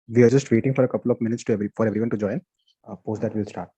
We are just waiting for a couple of minutes for everyone to join. Post that, we'll start.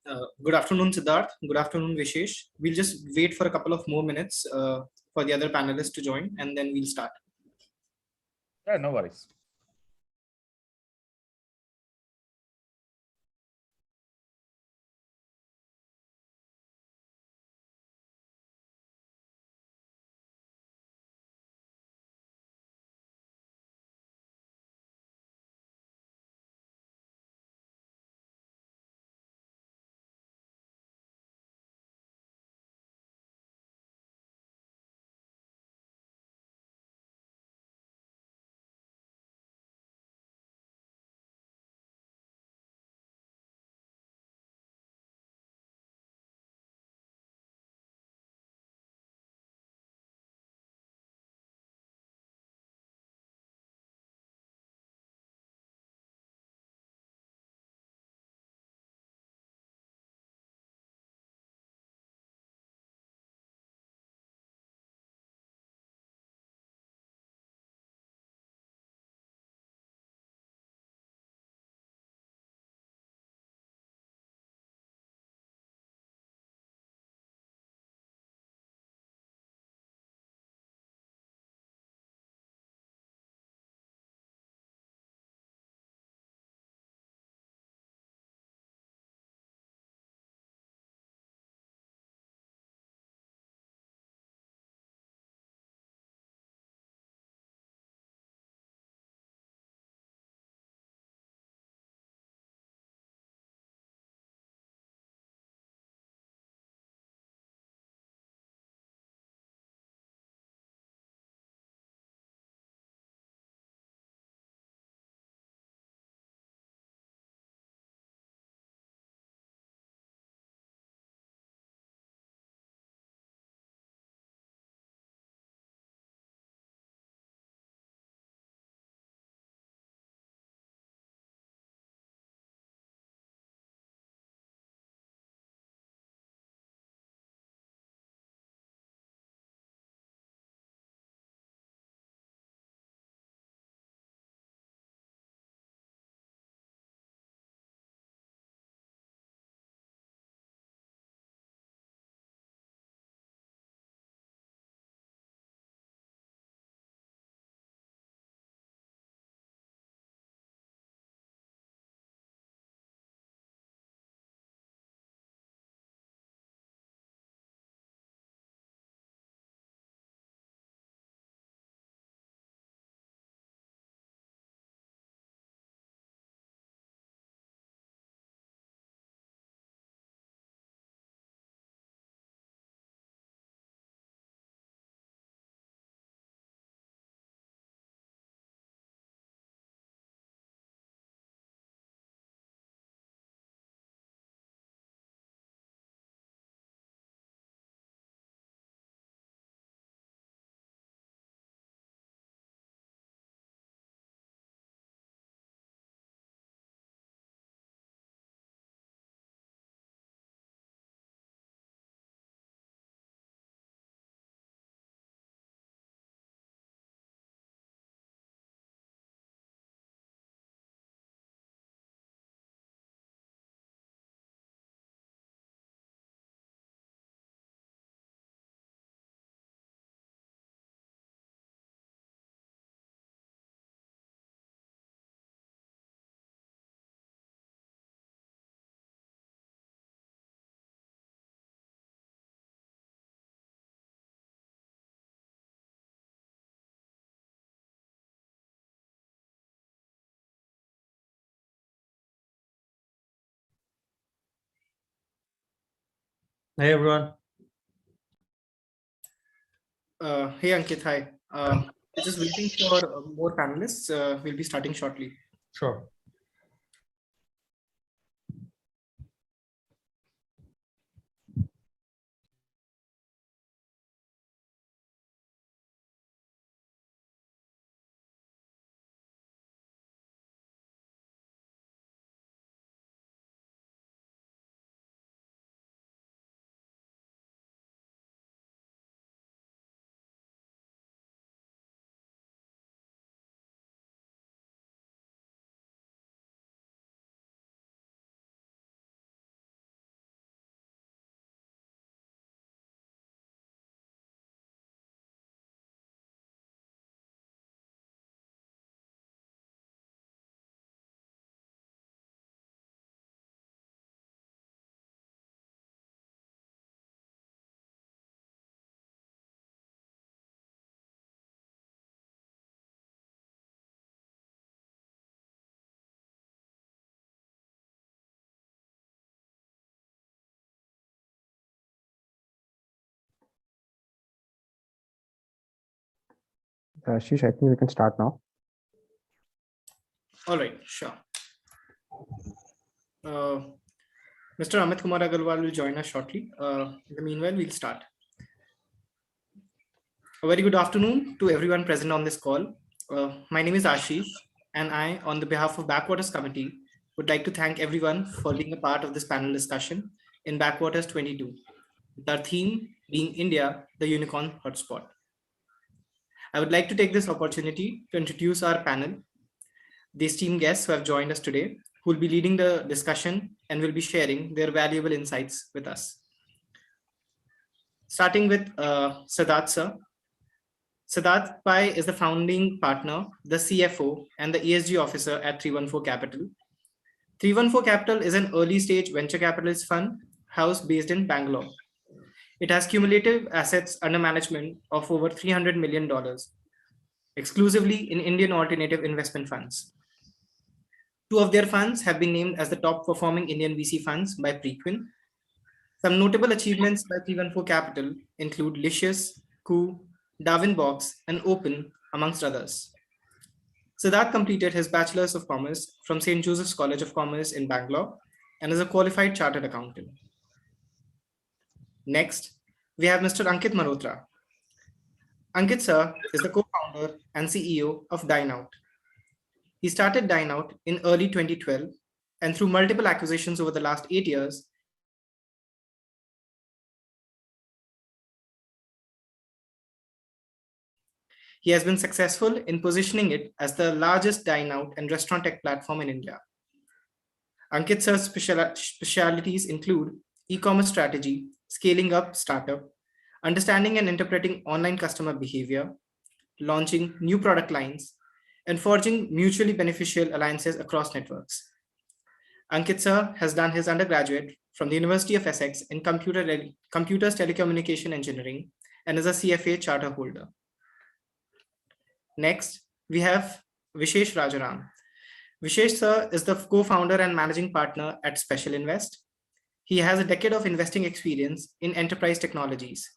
Good afternoon, Siddharth. Good afternoon, Vishesh. We'll just wait for a couple of more minutes for the other panelists to join, and then we'll start. Yeah, no worries. Hey everyone. Hey, Ankit, hi. We're just waiting for more panelists. We'll be starting shortly. Sure. Ashish, I think we can start now. All right, sure. Mr. Amit Kumar Agarwal will join us shortly. In the meanwhile, we'll start. A very good afternoon to everyone present on this call. My name is Ashish, and I, on the behalf of Backwaters Committee, would like to thank everyone for being a part of this panel discussion in Backwaters'22, with our theme being India, the Unicorn Hotspot. I would like to take this opportunity to introduce our panel, the esteemed guests who have joined us today, who will be leading the discussion and will be sharing their valuable insights with us. Starting with Siddharth sir. Siddharth Pai is the founding partner, the CFO, and the ESG officer at 314 Capital. 314 Capital is an early stage venture capitalist fund house based in Bangalore. It has cumulative assets under management of over $300 million, exclusively in Indian alternative investment funds. Two of their funds have been named as the top performing Indian VC funds by Preqin. Some notable achievements by 314 Capital include Licious, Coup, Darwin Box, and Open, amongst others. Siddharth completed his Bachelor's of Commerce from St. Joseph's College of Commerce in Bangalore and is a qualified chartered accountant. Next, we have Mr. Ankit Malhotra. Ankit sir is the co-founder and CEO of Dineout. He started Dineout in early 2012, and through multiple acquisitions over the last 8 years, he has been successful in positioning it as the largest dine-out and restaurant tech platform in India. Ankit sir's specialities include e-commerce strategy, scaling up startup, understanding and interpreting online customer behavior, launching new product lines, and forging mutually beneficial alliances across networks. Ankit sir has done his undergraduate from the University of Essex in Computers Telecommunication Engineering and is a CFA charter holder. Next, we have Vishesh Rajaram. Vishesh sir is the co-founder and managing partner at Special Invest. He has a decade of investing experience in enterprise technologies.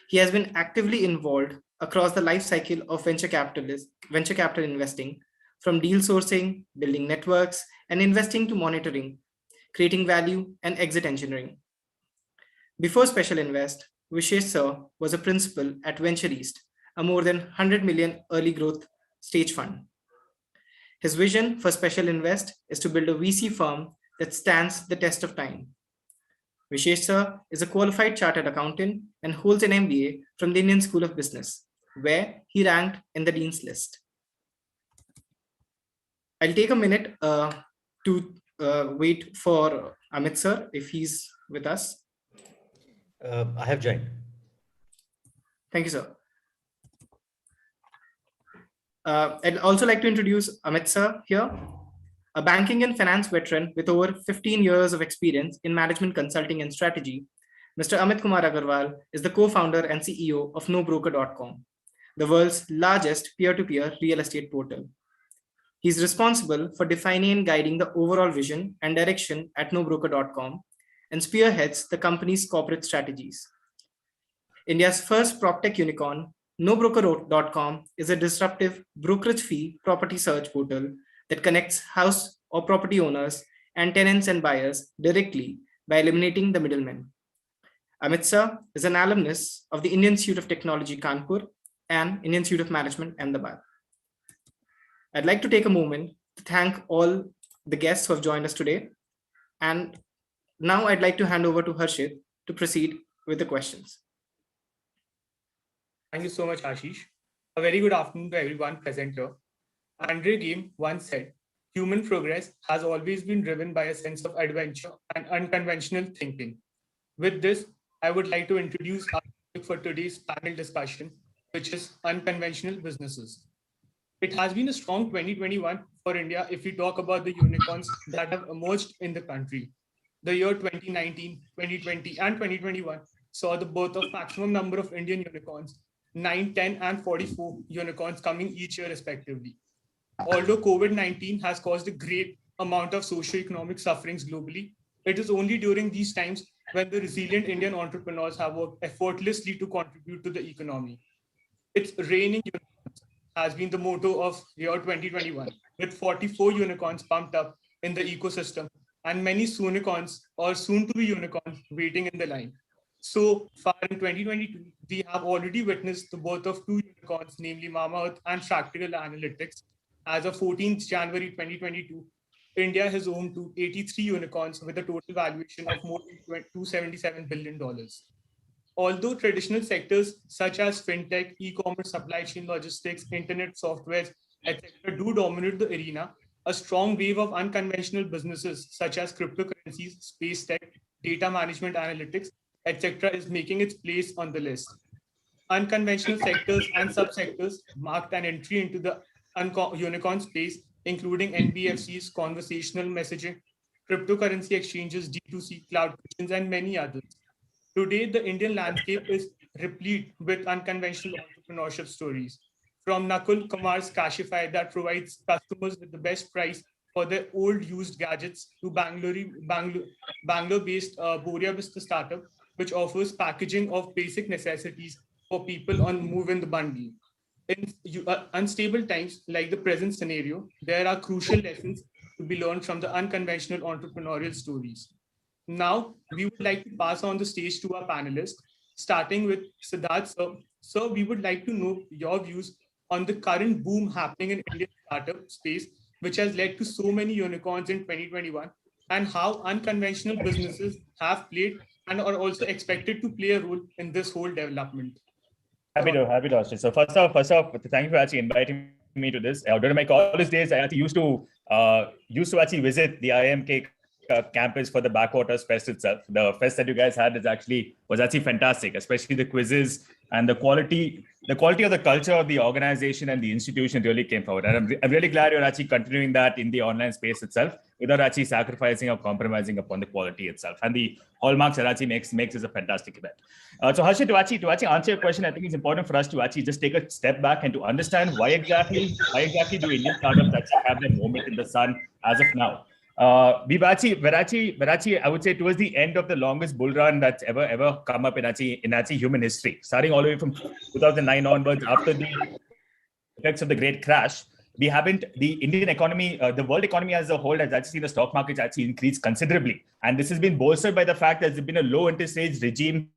He has been actively involved across the life cycle of venture capital investing, from deal sourcing, building networks, and investing to monitoring, creating value, and exit engineering. Before Special Invest, Vishesh sir was a principal at Venture East, a more than 100 million early growth stage fund. His vision for Special Invest is to build a VC firm that stands the test of time. Vishesh sir is a qualified chartered accountant and holds an MBA from the Indian School of Business, where he ranked in the Dean's List. I'll take a minute to wait for Amit sir if he's with us. I have joined. Thank you, sir. I'd also like to introduce Amit sir here, a banking and finance veteran with over 15 years of experience in management consulting and strategy. Mr. Amit Kumar Agarwal is the co-founder and CEO of NoBroker.com, the world's largest peer-to-peer real estate portal. He's responsible for defining and guiding the overall vision and direction at NoBroker.com and spearheads the company's corporate strategies. India's first PropTech unicorn, NoBroker.com is a disruptive brokerage fee property search portal that connects house or property owners and tenants and buyers directly by eliminating the middlemen. Amit sir is an alumnus of the Indian Institute of Technology, Kanpur, and Indian Institute of Management, Ahmedabad. I'd like to take a moment to thank all the guests who have joined us today. And now I'd like to hand over to Harshit to proceed with the questions. Thank you so much, Ashish. A very good afternoon to everyone present here. Andre Game once said, human progress has always been driven by a sense of adventure and unconventional thinking. With this, I would like to introduce our topic for today's panel discussion, which is unconventional businesses. It has been a strong 2021 for India if we talk about the unicorns that have emerged in the country. The year 2019, 2020, and 2021 saw the birth of maximum number of Indian unicorns, 9, 10, and 44 unicorns coming each year respectively. Although COVID-19 has caused a great amount of socio-economic sufferings globally, it is only during these times when the resilient Indian entrepreneurs have worked effortlessly to contribute to the economy. It's raining unicorns, has been the motto of year 2021, with 44 unicorns pumped up in the ecosystem and many soonicorns or soon-to-be unicorns waiting in the line. So far in 2022, we have already witnessed the birth of two unicorns, namely Mamaearth and Fractal Analytics. As of 14th January 2022, India has home to 83 unicorns with a total valuation of more than $277 billion. Although traditional sectors such as fintech, e-commerce, supply chain logistics, internet software, etc., do dominate the arena, a strong wave of unconventional businesses such as cryptocurrencies, space tech, data management analytics, etc., is making its place on the list. Unconventional sectors and subsectors marked an entry into the unicorn space, including NBFCs, conversational messaging, cryptocurrency exchanges, D2C, cloud kitchens, and many others. Today, the Indian landscape is replete with unconventional entrepreneurship stories. From Nakul Kumar's Kashify that provides customers with the best price for their old used gadgets to Bangalore-based Boria Vista startup, which offers packaging of basic necessities for people on move in the bundle. In unstable times like the present scenario, there are crucial lessons to be learned from the unconventional entrepreneurial stories. Now, we would like to pass on the stage to our panelists, starting with Siddharth sir. Sir, we would like to know your views on the current boom happening in Indian startup space, which has led to so many unicorns in 2021, and how unconventional businesses have played and are also expected to play a role in this whole development. Happy to, Ashley. So first off, thank you for actually inviting me to this. During my college days, I actually used to actually visit the IIM campus for the Backwaters fest itself. The fest that you guys had was actually fantastic, especially the quizzes and the quality of the culture of the organization and the institution really came forward. And I'm really glad you're actually continuing that in the online space itself without actually sacrificing or compromising upon the quality itself. And the hallmarks that actually makes this a fantastic event. So Harshit, to actually answer your question, I think it's important for us to actually just take a step back and to understand why exactly do Indian startups actually have their moment in the sun as of now. We're actually, I would say, towards the end of the longest bull run that's ever come up in human history, starting all the way from 2009 onwards. After the effects of the great crash, the Indian economy, the world economy as a whole has actually seen the stock markets actually increase considerably, and this has been bolstered by the fact that there's been a low interest rate regime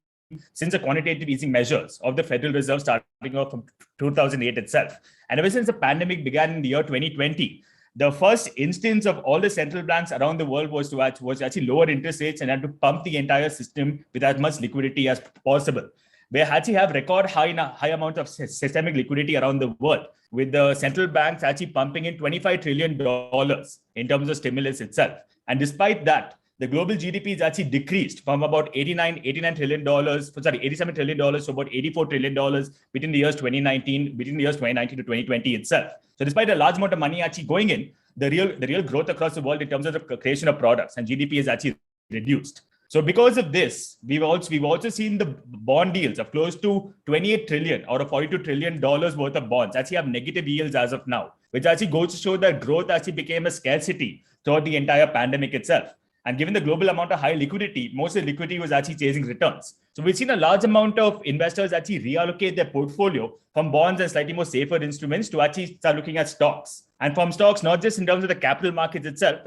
since the quantitative easing measures of the Federal Reserve starting off from 2008 itself, and ever since the pandemic began in the year 2020. The first instance of all the central banks around the world was actually lower interest rates and had to pump the entire system with as much liquidity as possible. We actually have record high amount of systemic liquidity around the world, with the central banks actually pumping in $25 trillion in terms of stimulus itself. And despite that, the global GDP is actually decreased from about $87 trillion to about $84 trillion between the years 2019 to 2020 itself. So despite a large amount of money actually going in, the real growth across the world in terms of the creation of products and GDP is actually reduced. So because of this, we've also seen the bond yields of close to 28 trillion out of $42 trillion worth of bonds actually have negative yields as of now, which actually goes to show that growth actually became a scarcity throughout the entire pandemic itself. And given the global amount of high liquidity, most of the liquidity was actually chasing returns. So we've seen a large amount of investors actually reallocate their portfolio from bonds and slightly more safer instruments to actually start looking at stocks. And from stocks, not just in terms of the capital markets itself,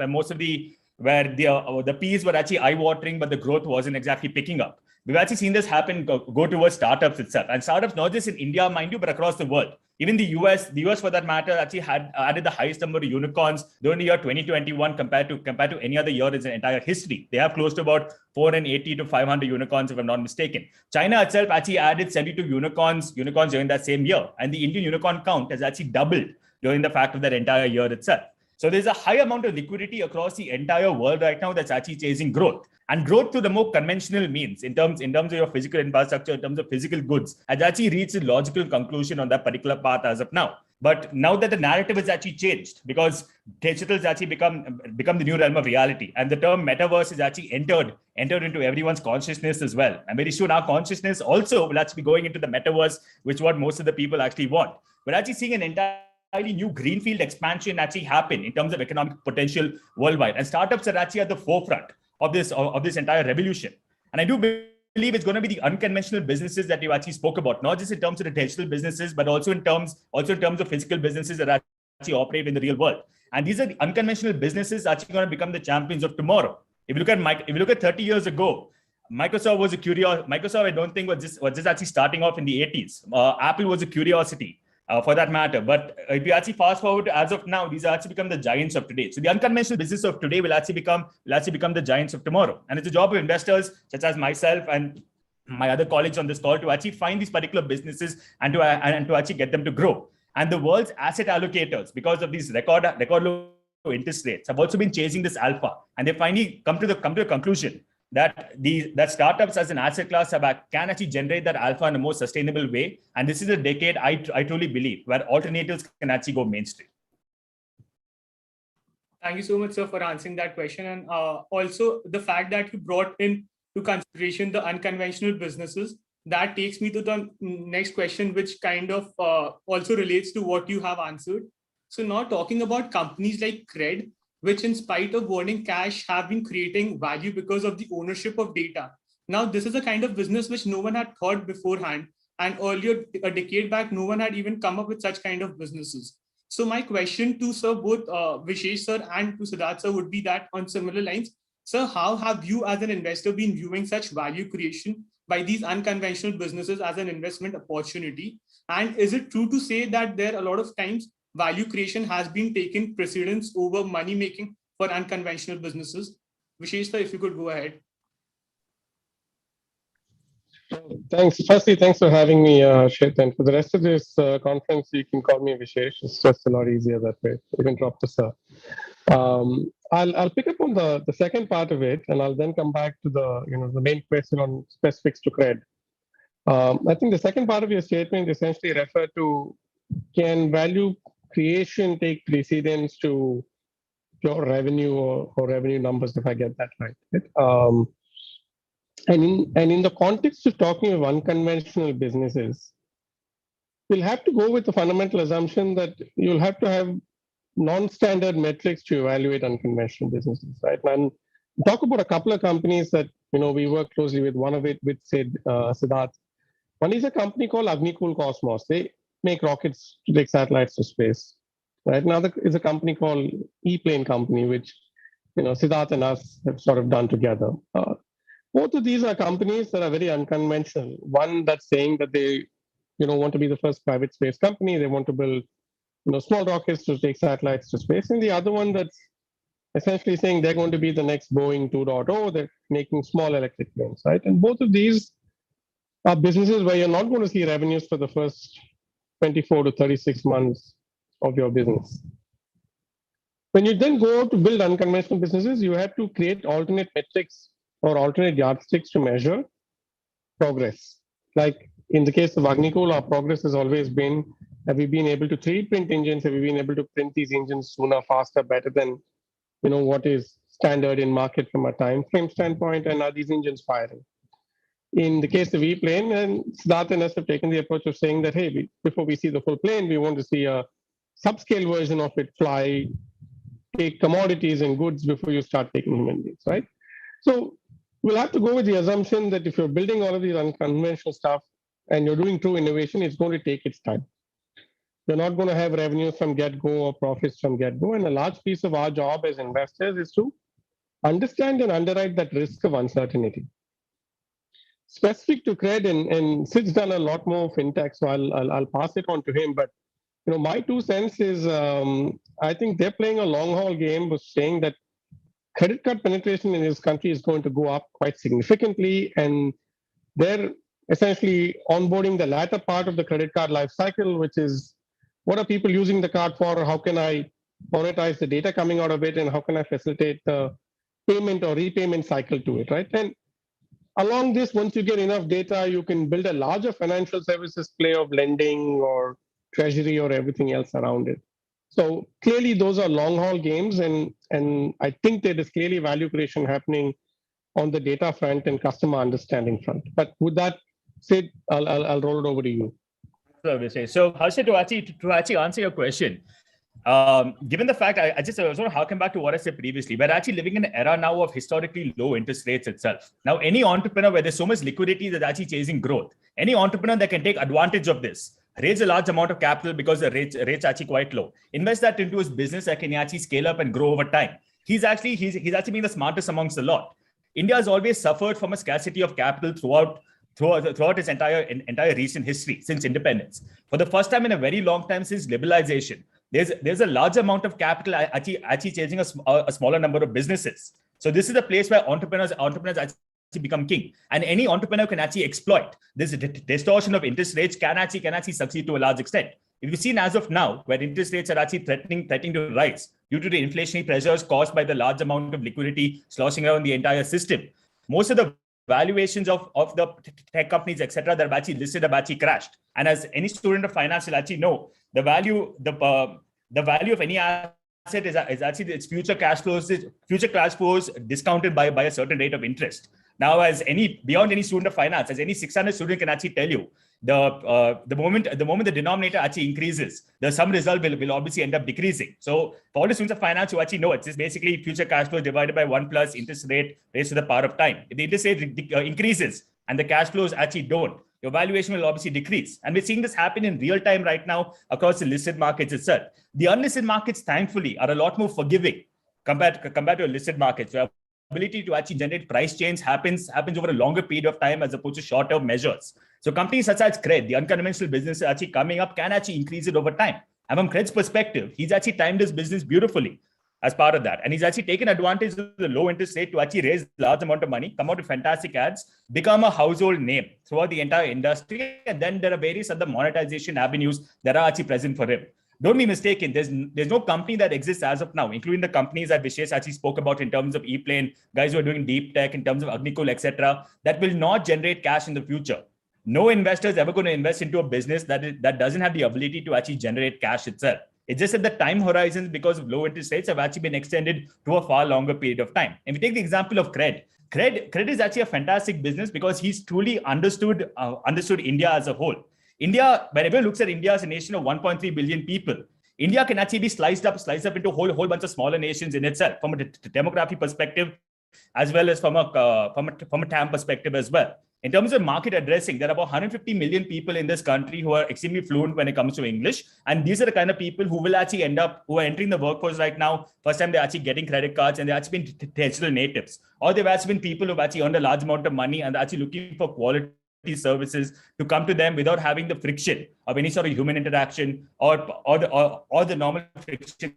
where the P's were actually eye-watering, but the growth wasn't exactly picking up. We've actually seen this happen go towards startups itself. And startups, not just in India, mind you, but across the world. Even the US for that matter, actually had added the highest number of unicorns during the year 2021 compared to any other year in the entire history. They have close to about 480 to 500 unicorns, if I'm not mistaken. China itself actually added 72 unicorns during that same year. And the Indian unicorn count has actually doubled during the fact of that entire year itself. So there's a high amount of liquidity across the entire world right now that's actually chasing growth. And growth through the more conventional means, in terms of your physical infrastructure, in terms of physical goods, has actually reached a logical conclusion on that particular path as of now. But now that the narrative has actually changed, because digital has actually become the new realm of reality, and the term metaverse is actually entered into everyone's consciousness as well. And very soon our consciousness also will actually be going into the metaverse, which is what most of the people actually want. We're actually seeing an entirely new greenfield expansion actually happen in terms of economic potential worldwide, and startups are actually at the forefront of this entire revolution. And I do believe it's going to be the unconventional businesses that you actually spoke about, not just in terms of the traditional businesses, but also in terms of physical businesses that actually operate in the real world. And these are the unconventional businesses actually going to become the champions of tomorrow. If you look at 30 years ago, Microsoft was a curiosity. Microsoft, I don't think was just actually starting off in the 80s. Apple was a curiosity. For that matter. But if you actually fast forward to as of now, these are actually become the giants of today. So the unconventional business of today will actually become the giants of tomorrow. And it's the job of investors such as myself and my other colleagues on this call to actually find these particular businesses and to actually get them to grow. And the world's asset allocators, because of these record low interest rates, have also been chasing this alpha, and they finally come to a conclusion that startups as an asset class can actually generate that alpha in a more sustainable way. And this is a decade, I truly believe, where alternatives can actually go mainstream. Thank you so much, sir, for answering that question. And also the fact that you brought into consideration the unconventional businesses, that takes me to the next question, which kind of also relates to what you have answered. So now talking about companies like Cred, which in spite of burning cash have been creating value because of the ownership of data. Now, this is a kind of business which no one had thought beforehand. And earlier, a decade back, no one had even come up with such kind of businesses. So my question to sir, both Vishesh sir and to Siddharth sir would be that on similar lines, sir, how have you as an investor been viewing such value creation by these unconventional businesses as an investment opportunity? And is it true to say that there are a lot of times value creation has been taken precedence over money making for unconventional businesses? Vishesh sir, if you could go ahead. Thanks. Firstly, thanks for having me, Shit. And for the rest of this conference, you can call me Vishesh. It's just a lot easier that way. You can drop the sir. I'll pick up on the second part of it, and I'll then come back to the main question on specifics to Cred. I think the second part of your statement essentially referred to, can value creation take precedence to your revenue or revenue numbers, if I get that right? And in the context of talking of unconventional businesses, we'll have to go with the fundamental assumption that you'll have to have non-standard metrics to evaluate unconventional businesses, right? And talk about a couple of companies that we work closely with. One of it with Siddharth. One is a company called Agnikul Cosmos. They make rockets to take satellites to space. Right. Another is a company called E-Plane Company, which Siddharth and us have sort of done together. Both of these are companies that are very unconventional. One that's saying that they want to be the first private space company. They want to build small rockets to take satellites to space. And the other one that's essentially saying they're going to be the next Boeing 2.0. They're making small electric planes, right? And both of these are businesses where you're not going to see revenues for the first 24 to 36 months of your business. When you then go to build unconventional businesses, you have to create alternate metrics or alternate yardsticks to measure progress. Like in the case of Agnikul, our progress has always been, have we been able to 3D print engines? Have we been able to print these engines sooner, faster, better than what is standard in market from a time frame standpoint? And are these engines firing? In the case of E-Plane, and Siddharth and us have taken the approach of saying that, hey, before we see the full plane, we want to see a subscale version of it fly, take commodities and goods before you start taking human beings, right? So we'll have to go with the assumption that if you're building all of these unconventional stuff and you're doing true innovation, it's going to take its time. You're not going to have revenues from get-go or profits from get-go. And a large piece of our job as investors is to understand and underwrite that risk of uncertainty. Specific to Cred, and Sid's done a lot more fintech, so I'll pass it on to him. But my 2 cents is I think they're playing a long haul game of saying that credit card penetration in this country is going to go up quite significantly, and they're essentially onboarding the latter part of the credit card life cycle, which is what are people using the card for? How can I monetize the data coming out of it, and how can I facilitate the payment or repayment cycle to it, right? And along this, once you get enough data, you can build a larger financial services play of lending or treasury or everything else around it. So clearly, those are long haul games, and I think there is clearly value creation happening on the data front and customer understanding front. But with that said, I'll roll it over to you. So Harshit, to actually answer your question, given the fact, I just want to harken back to what I said previously, we're actually living in an era now of historically low interest rates itself. Now, any entrepreneur where there's so much liquidity that's actually chasing growth, any entrepreneur that can take advantage of this, raise a large amount of capital because the rates are actually quite low, invest that into his business that can actually scale up and grow over time. He's actually being the smartest amongst the lot. India has always suffered from a scarcity of capital throughout its entire recent history since independence. For the first time in a very long time since liberalization, there's a large amount of capital actually chasing a smaller number of businesses. So this is a place where entrepreneurs actually become king, and any entrepreneur can actually exploit this distortion of interest rates. Can actually succeed to a large extent. If you've seen as of now, where interest rates are actually threatening to rise due to the inflationary pressures caused by the large amount of liquidity sloshing around the entire system, most of the valuations of the tech companies, etc., that have actually listed have actually crashed. And as any student of finance will actually know, the value of any asset is actually its future cash flows discounted by a certain rate of interest. Now, beyond any student of finance, as any 600 student can actually tell you, the moment the denominator actually increases, the sum result will obviously end up decreasing. So for all the students of finance who actually know, it's just basically future cash flow divided by 1 plus interest rate raised to the power of time. If the interest rate increases and the cash flows actually don't, your valuation will obviously decrease. And we're seeing this happen in real time right now across the listed markets itself. The unlisted markets, thankfully, are a lot more forgiving compared to listed markets, where ability to actually generate price change happens over a longer period of time as opposed to short-term measures. So companies such as Cred, the unconventional business actually coming up, can actually increase it over time. And from Cred's perspective, he's actually timed his business beautifully as part of that. And he's actually taken advantage of the low interest rate to actually raise large amount of money, come out with fantastic ads, become a household name throughout the entire industry. And then there are various other monetization avenues that are actually present for him. Don't be mistaken, there's no company that exists as of now, including the companies that Vishesh actually spoke about in terms of ePlane, guys who are doing deep tech, in terms of Agnikul, etc., that will not generate cash in the future. No investor is ever going to invest into a business that doesn't have the ability to actually generate cash itself. It's just that the time horizons, because of low interest rates, have actually been extended to a far longer period of time. And if we take the example of Cred is actually a fantastic business because he's truly understood India as a whole. India, when everyone looks at India as a nation of 1.3 billion people, India can actually be sliced up into a whole bunch of smaller nations in itself, from a demographic perspective, as well as from a TAM perspective as well. In terms of market addressing, there are about 150 million people in this country who are extremely fluent when it comes to English. And these are the kind of people who will actually who are entering the workforce right now. First time they're actually getting credit cards, and they've actually been digital natives. Or they've actually been people who've actually earned a large amount of money and they're actually looking for quality services to come to them without having the friction of any sort of human interaction or the normal friction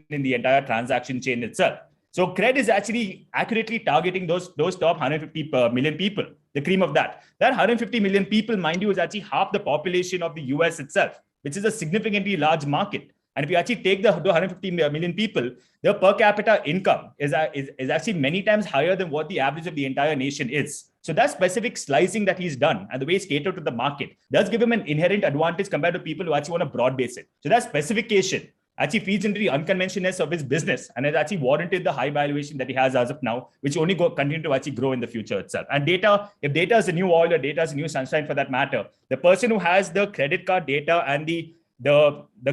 in the entire transaction chain itself. So Cred is actually accurately targeting those top 150 million people, the cream of that. That 150 million people, mind you, is actually half the population of the US itself, which is a significantly large market. And if you actually take the 150 million people, their per capita income is actually many times higher than what the average of the entire nation is. So that specific slicing that he's done and the way he's catered to the market does give him an inherent advantage compared to people who actually want to broad base it. So that specification actually feeds into the unconventionalness of his business and has actually warranted the high valuation that he has as of now, which only continue to actually grow in the future itself. And if data is the new oil or data is the new sunshine for that matter, the person who has the credit card data and the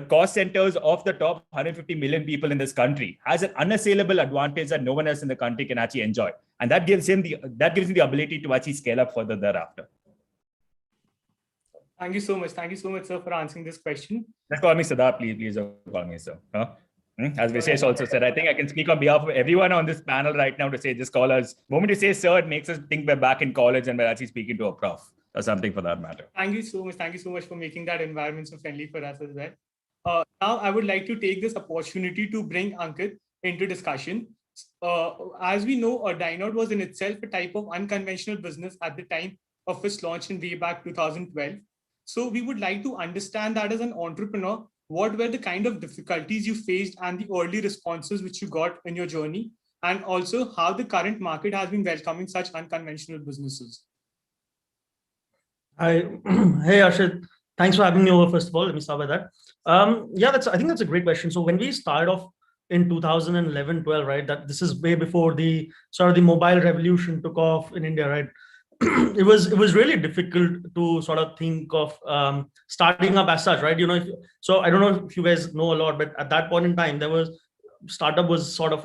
cost centers of the top 150 million people in this country has an unassailable advantage that no one else in the country can actually enjoy. And that gives him the ability to actually scale up further thereafter. Thank you so much. Thank you so much, sir, for answering this question. Let's call me Siddharth, please call me sir. Huh? As Vishesh also said, I think I can speak on behalf of everyone on this panel right now to say, just call us. The moment you say sir, it makes us think we're back in college and we're actually speaking to a prof or something for that matter. Thank you so much. Thank you so much for making that environment so friendly for us as well. Now, I would like to take this opportunity to bring Ankit into discussion. As we know, Dineout was in itself a type of unconventional business at the time of its launch in way back 2012. So we would like to understand that as an entrepreneur, what were the kind of difficulties you faced and the early responses which you got in your journey, and also how the current market has been welcoming such unconventional businesses. Hey, Arshad, thanks for having me over. First of all, let me start with that. I think that's a great question. So when we started off in 2011-12, right, that this is way before the sort of the mobile revolution took off in India, right? it was really difficult to sort of think of starting up as such, right? So I don't know if you guys know a lot, but at that point in time, startup was sort of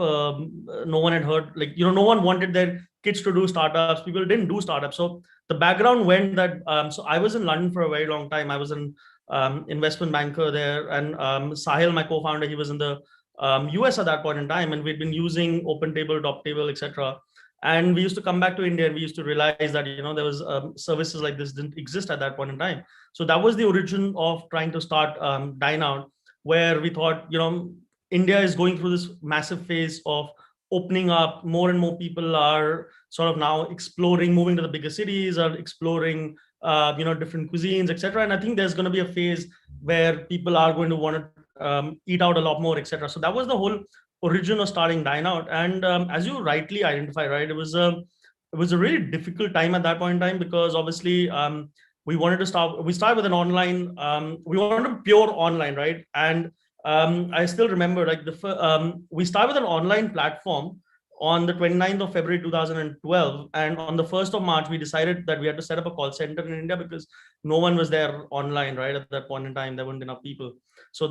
no one had heard, like, no one wanted their kids to do startups. People didn't do startups. So the background went that, so I was in London for a very long time. I was an investment banker there, and Sahil, my co-founder, he was in the US at that point in time, and we'd been using OpenTable, TopTable, etc. And we used to come back to India, and we used to realize that there was services like this didn't exist at that point in time. So that was the origin of trying to start Dineout, where we thought, India is going through this massive phase of opening up. More and more people are sort of now exploring, moving to the bigger cities, are exploring, different cuisines, etc. And I think there's going to be a phase where people are going to want to eat out a lot more, etc. So that was the whole origin of starting Dineout. And as you rightly identify, right, it was a really difficult time at that point in time, because obviously we started with an online, we wanted pure online, right? And I still remember, like, we started with an online platform on the 29th of February 2012, and on the 1st of March we decided that we had to set up a call center in India, because no one was there online, right? At that point in time, there weren't enough people. So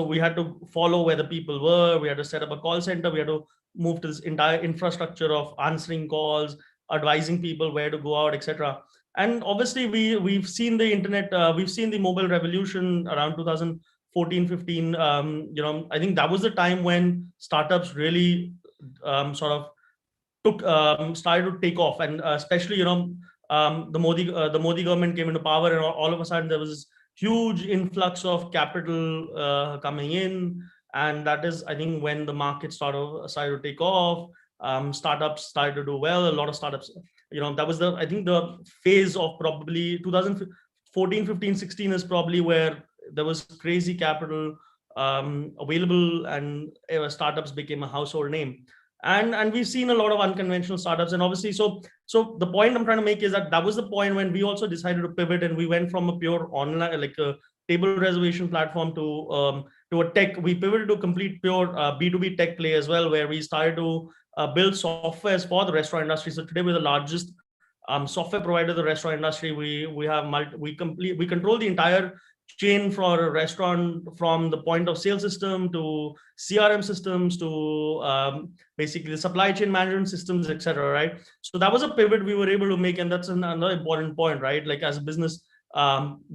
we had to follow where the people were. We had to set up a call center. We had to move to this entire infrastructure of answering calls, advising people where to go out, etc. And obviously we've seen the internet, we've seen the mobile revolution around 2014, 15. I think that was the time when startups really sort of started to take off, and especially the Modi government came into power, and all of a sudden there was this huge influx of capital coming in, and that is, I think, when the market started to take off. Startups started to do well. A lot of startups, that was I think the phase of probably 2014, 15, 16 is probably where there was crazy capital available, and startups became a household name. And we've seen a lot of unconventional startups, and obviously, so the point I'm trying to make is that was the point when we also decided to pivot, and we went from a pure online, like a table reservation platform, to a tech. We pivoted to complete pure B2B tech play as well, where we started to build softwares for the restaurant industry. So today we're the largest software provider to the restaurant industry. We control the entire chain for a restaurant, from the point of sale system to CRM systems to basically the supply chain management systems, etc. Right? So that was a pivot we were able to make, and that's another important point, right? Like, as a business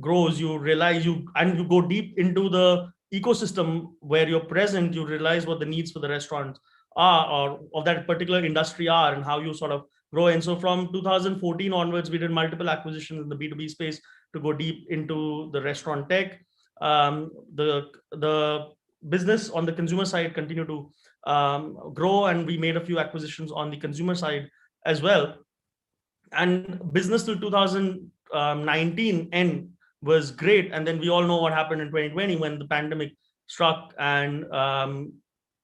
grows, you realize you go deep into the ecosystem where you're present. You realize what the needs for the restaurant are, or of that particular industry are, and how you sort of grow. And so from 2014 onwards, we did multiple acquisitions in the B2B space to go deep into the restaurant tech. The business on the consumer side continued to grow, and we made a few acquisitions on the consumer side as well. And business till 2019 end was great. And then we all know what happened in 2020 when the pandemic struck, and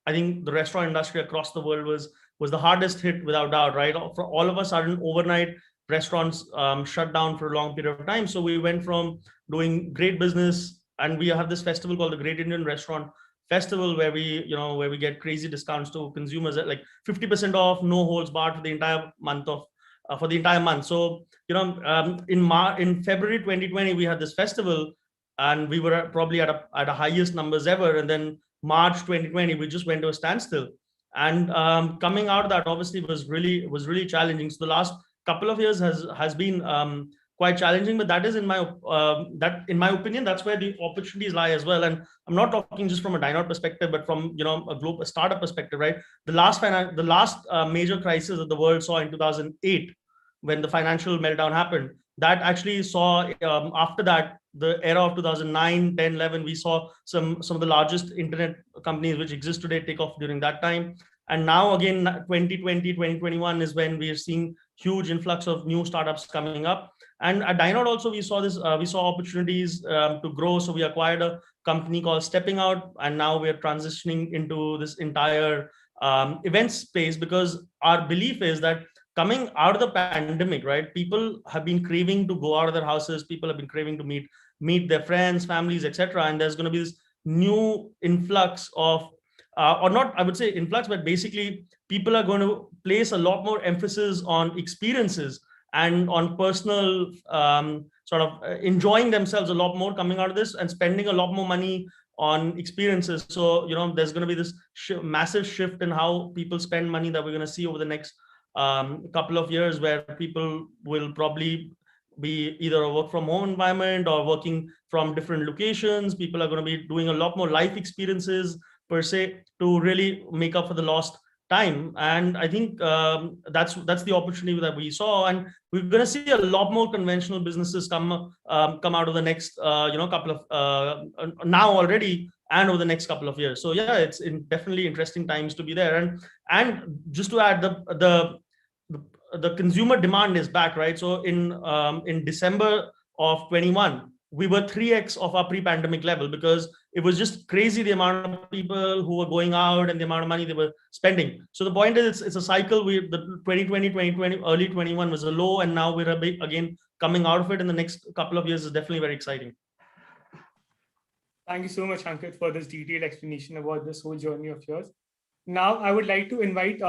I think the restaurant industry across the world was the hardest hit, without doubt, right? For all of a sudden, overnight, restaurants shut down for a long period of time. So we went from doing great business, and we have this festival called the Great Indian Restaurant Festival, where we get crazy discounts to consumers at like 50% off, no holds barred for the entire month So in February 2020, we had this festival, and we were probably at a highest numbers ever. And then March 2020, we just went to a standstill. And coming out of that, obviously, was really challenging. So the last couple of years has been quite challenging, but that is, in my opinion, that's where the opportunities lie as well. And I'm not talking just from a Dineout perspective, but from a startup perspective, right? The last major crisis that the world saw in 2008, when the financial meltdown happened, that actually saw after that, the era of 2009, 10, 11, we saw some of the largest internet companies which exist today take off during that time. And now again, 2020, 2021 is when we are seeing huge influx of new startups coming up. And at Dineout also, we saw opportunities to grow. So we acquired a company called Stepping Out, and now we're transitioning into this entire event space, because our belief is that coming out of the pandemic, right, people have been craving to go out of their houses. People have been craving to meet their friends, families, etc. And there's going to be this new influx of, or not, I would say influx, but basically people are going to place a lot more emphasis on experiences. and on personal sort of enjoying themselves a lot more coming out of this and spending a lot more money on experiences. So, there's going to be this massive shift in how people spend money that we're going to see over the next couple of years, where people will probably be either a work from home environment or working from different locations. People are going to be doing a lot more life experiences per se to really make up for the lost time. And I think that's the opportunity that we saw, and we're going to see a lot more conventional businesses come out of the next couple of now already and over the next couple of years. So yeah, it's definitely interesting times to be there. And just to add, the consumer demand is back, right? So in December of 21, we were 3x of our pre-pandemic level, because it was just crazy the amount of people who were going out and the amount of money they were spending. So the point is, it's a cycle. The 2020, early 21 was a low, and now we're again coming out of it in the next couple of years is definitely very exciting. Thank you so much, Ankit, for this detailed explanation about this whole journey of yours. Now, I would like to invite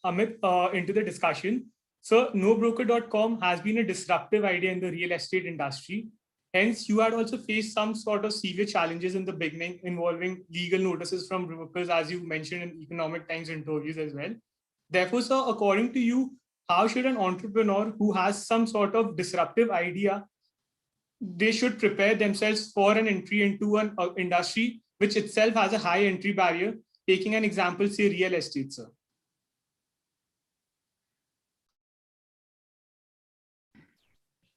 Amit into the discussion. So, NoBroker.com has been a disruptive idea in the real estate industry. Hence, you had also faced some sort of severe challenges in the beginning involving legal notices from brokers, as you mentioned in Economic Times interviews as well. Therefore, sir, according to you, how should an entrepreneur who has some sort of disruptive idea, they should prepare themselves for an entry into an industry which itself has a high entry barrier? Taking an example, say real estate, sir.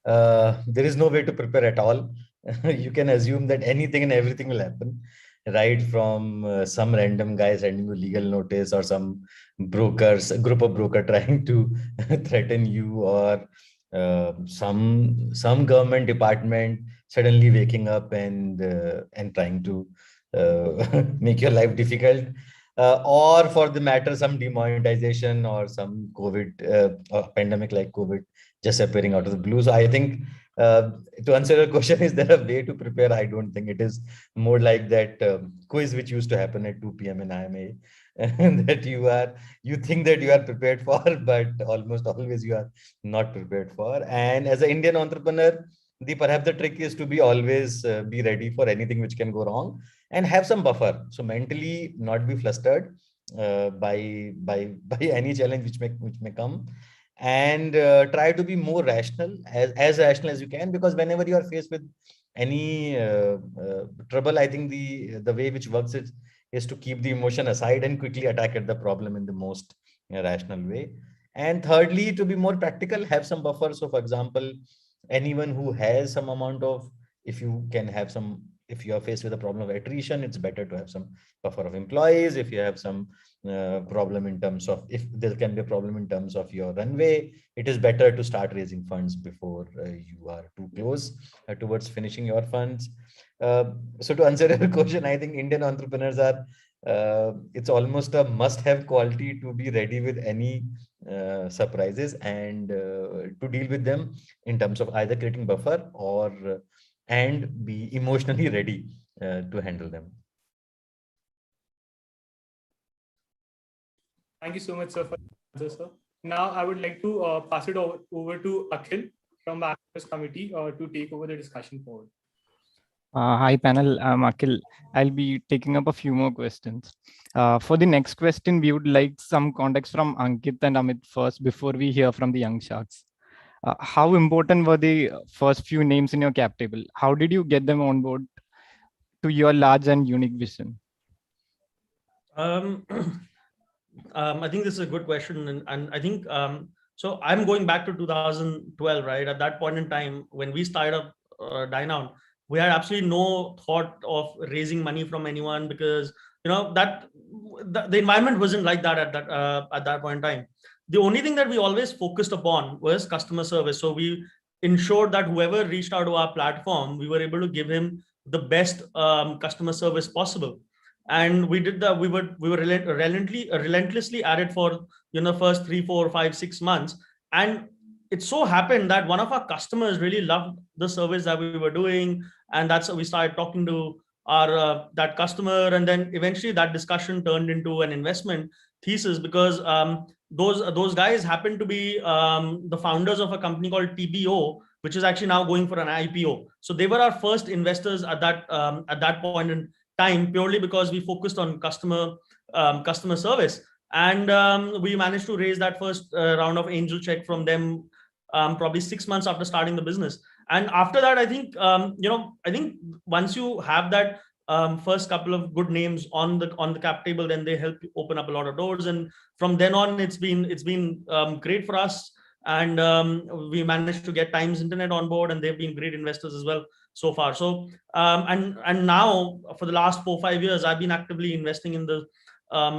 There is no way to prepare at all. You can assume that anything and everything will happen, right? From some random guy sending you legal notice, or some brokers, a group of broker trying to threaten you, or some government department suddenly waking up and trying to make your life difficult, or for the matter, some demonetization or some COVID or pandemic like COVID just appearing out of the blue. So I think to answer your question, is there a way to prepare? I don't think. It is more like that quiz which used to happen at 2 p.m. in IIMA, that you think that you are prepared for, but almost always you are not prepared for. And as an Indian entrepreneur, perhaps the trick is to be always be ready for anything which can go wrong, and have some buffer. So mentally not be flustered by any challenge which may come, and try to be more rational, as rational as you can, because whenever you are faced with any trouble, I think the way which works is to keep the emotion aside and quickly attack at the problem in the most rational way. And thirdly, to be more practical, have some buffer. So for example, anyone who has some amount of, if you are faced with a problem of attrition, it's better to have some buffer of employees. If you have some problem in terms of, if there can be a problem in terms of your runway, it is better to start raising funds before you are too close towards finishing your funds. So to answer your question, I think Indian entrepreneurs are, it's almost a must-have quality to be ready with any surprises, and to deal with them in terms of either creating buffer or and be emotionally ready to handle them. Thank you so much, sir, for the answer, sir. Now, I would like to pass it over to Akhil from the Backwaters Committee to take over the discussion forward. Hi, panel. I'm Akhil. I'll be taking up a few more questions. For the next question, we would like some context from Ankit and Amit first before we hear from the young sharks. How important were the first few names in your cap table? How did you get them on board to your large and unique vision? I think this is a good question. And I think, so I'm going back to 2012, right? At that point in time, when we started up Dineout, we had absolutely no thought of raising money from anyone, because, that the environment wasn't like that at that point in time. The only thing that we always focused upon was customer service. So we ensured that whoever reached out to our platform, we were able to give him the best customer service possible. And we did that. We were relentlessly at it for first 3, 4, 5, 6 months. And it so happened that one of our customers really loved the service that we were doing, and that's how we started talking to that customer, and then eventually that discussion turned into an investment thesis, because those guys happen to be the founders of a company called TBO, which is actually now going for an IPO. So they were our first investors at that point in time, purely because we focused on customer service, and we managed to raise that first round of angel check from them probably 6 months after starting the business. And after that, I think I think once you have that first couple of good names on the cap table, then they help you open up a lot of doors. And from then on, it's been great for us. And we managed to get Times Internet on board, and they've been great investors as well so far. So and now for the last 4-5 years, I've been actively investing in the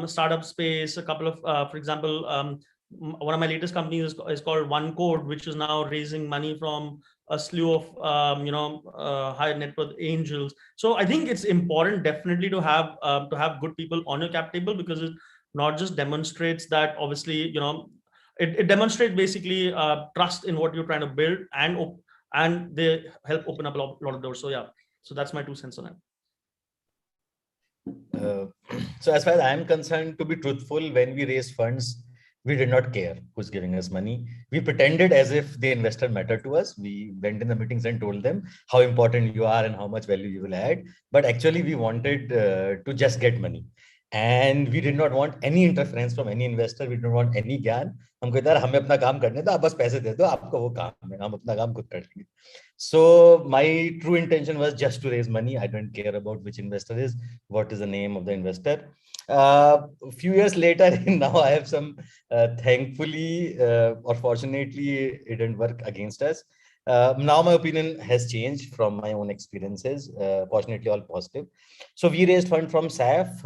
startup space. A couple of, for example, one of my latest companies is called One Code, which is now raising money from a slew of high net worth angels. So I think it's important definitely to have good people on your cap table, because it not just demonstrates that, obviously, it demonstrates basically trust in what you're trying to build, and they help open up a lot of doors. So yeah, so that's my 2 cents on it. So as far as I'm concerned, to be truthful, when we raised funds, we did not care who's giving us money. We pretended as if the investor mattered to us. We went in the meetings and told them how important you are and how much value you will add. But actually, we wanted to just get money. And we did not want any interference from any investor. We didn't want any ज्ञान. हम कहते हैं हमें अपना काम करने दो, आप बस पैसे दे दो, आपको वो काम है, हम अपना काम खुद कर लेंगे. So my true intention was just to raise money. I don't care about which investor is, what is the name of the investor. A few years later, now I have some, thankfully or fortunately, it didn't work against us. Now my opinion has changed from my own experiences, fortunately all positive. So we raised fund from SAF,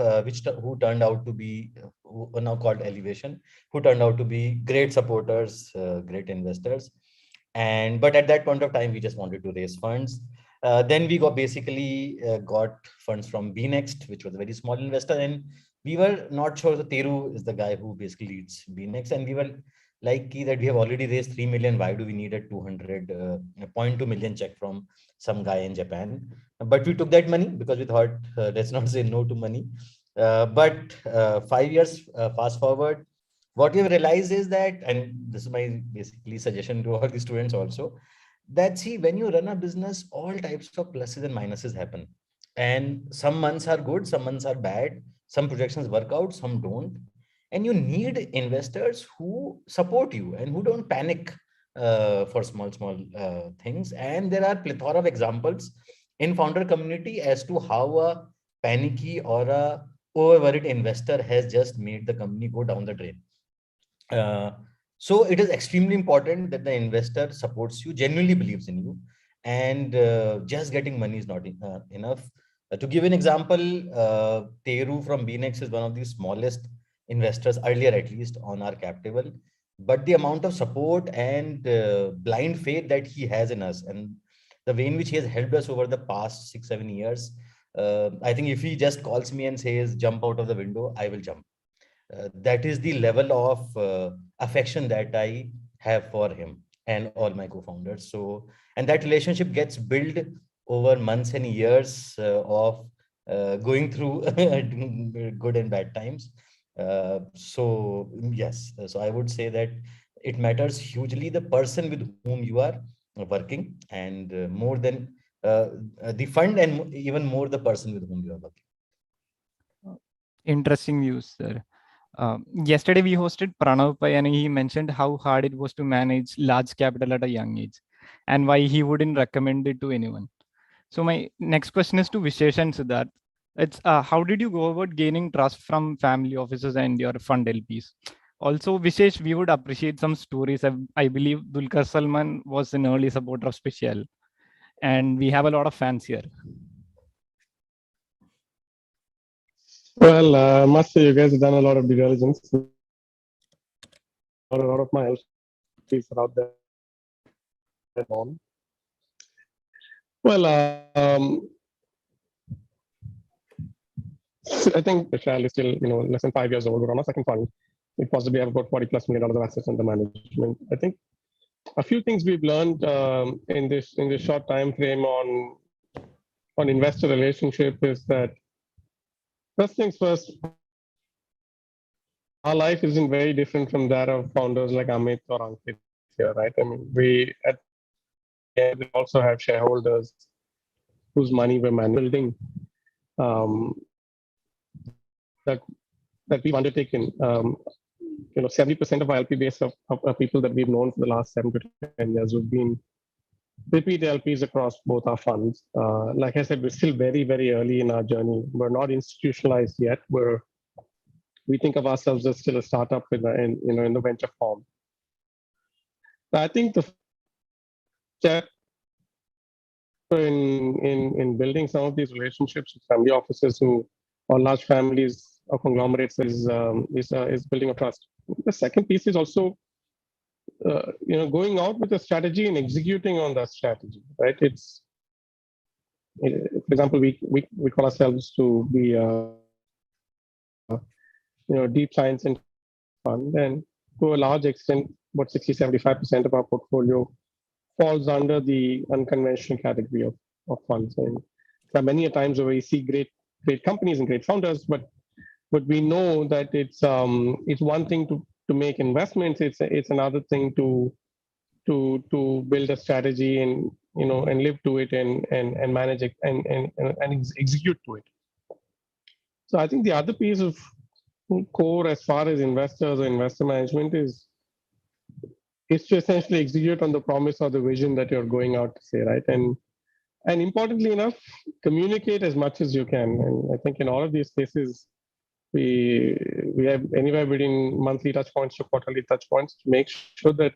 who turned out to be, who are now called Elevation, who turned out to be great supporters, great investors. But at that point of time, we just wanted to raise funds. Then we got funds from BNext, which was a very small investor, and we were not sure. Teru is the guy who basically leads BNext, and we were like that we have already raised 3 million. Why do we need a 0.2 million check from some guy in Japan? But we took that money because we thought, let's not say no to money. But 5 years fast forward, what we have realized is that, and this is my basically suggestion to all the students also, that see, when you run a business, all types of pluses and minuses happen. And some months are good, some months are bad, some projections work out, some don't. And you need investors who support you and who don't panic for small things. And there are plethora of examples in founder community as to how a panicky or a over-worried investor has just made the company go down the drain. So it is extremely important that the investor supports you, genuinely believes in you, and just getting money is not enough. To give an example, Teru from BNext is one of the smallest investors, earlier at least, on our cap table. But the amount of support and blind faith that he has in us, and the way in which he has helped us over the past 6-7 years, I think if he just calls me and says, jump out of the window, I will jump. That is the level of affection that I have for him and all my co-founders. So, and that relationship gets built over months and years of going through good and bad times. So yes, so I would say that it matters hugely the person with whom you are working, and more than the fund, and even more the person with whom you are working. Interesting views, sir. Yesterday we hosted Pranav Pai, and he mentioned how hard it was to manage large capital at a young age and why he wouldn't recommend it to anyone. So my next question is to Vishesh and Siddharth. It's how did you go about gaining trust from family offices and your fund LPs? Also, Vishesh, we would appreciate some stories. I believe Dulquer Salman was an early supporter of Special, and we have a lot of fans here. Well, I must say you guys have done a lot of due diligence. A lot of my LPs are out there. Well, I think Vishal is still, less than 5 years old. We're on our second fund. We possibly have about $40+ million of assets under management. I think a few things we've learned in this short time frame on on investor relationship is that first things first, our life isn't very different from that of founders like Amit or Ankit here, right? I mean, we also have shareholders whose money we're building that we've undertaken. 70% of our LP base of people that we've known for the last 7 to 10 years who've been repeat LPs across both our funds. Like I said, we're still very, very early in our journey. We're not institutionalized yet. We think of ourselves as still a startup in the venture form. But I think the step in building some of these relationships with family offices or large families or conglomerates is building a trust. The second piece is also going out with a strategy and executing on that strategy, right? For example, we call ourselves to be deep science and fund, and to a large extent, about 60-75% of our portfolio falls under the unconventional category of funds. And there are many times where we see great companies and great founders, but we know that it's one thing to make investments. It's another thing to build a strategy and live to it and manage it and execute to it. So I think the other piece of core as far as investors or investor management is to essentially execute on the promise or the vision that you're going out to say, right? And importantly enough, communicate as much as you can. And I think in all of these cases, we have anywhere between monthly touch points to quarterly touch points to make sure that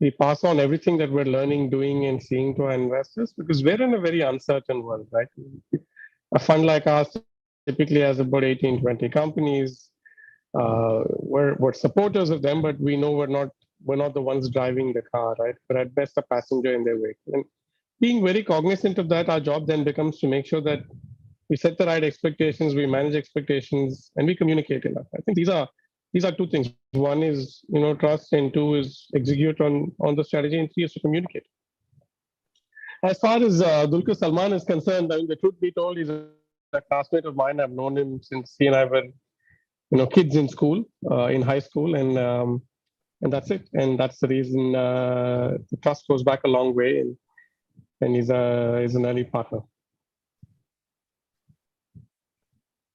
we pass on everything that we're learning, doing, and seeing to our investors, because we're in a very uncertain world, right? A fund like ours typically has about 18, 20 companies. We're supporters of them, but we know we're not the ones driving the car, right? We're at best a passenger in their wake. And being very cognizant of that, our job then becomes to make sure that we set the right expectations, we manage expectations, and we communicate enough. I think these are two things. One is trust, and two is execute on the strategy, and three is to communicate. As far as Dulquer Salman is concerned, I mean, the truth be told, he's a classmate of mine. I've known him since he and I were kids in school, in high school, and that's it. And that's the reason the trust goes back a long way, and he's an early partner.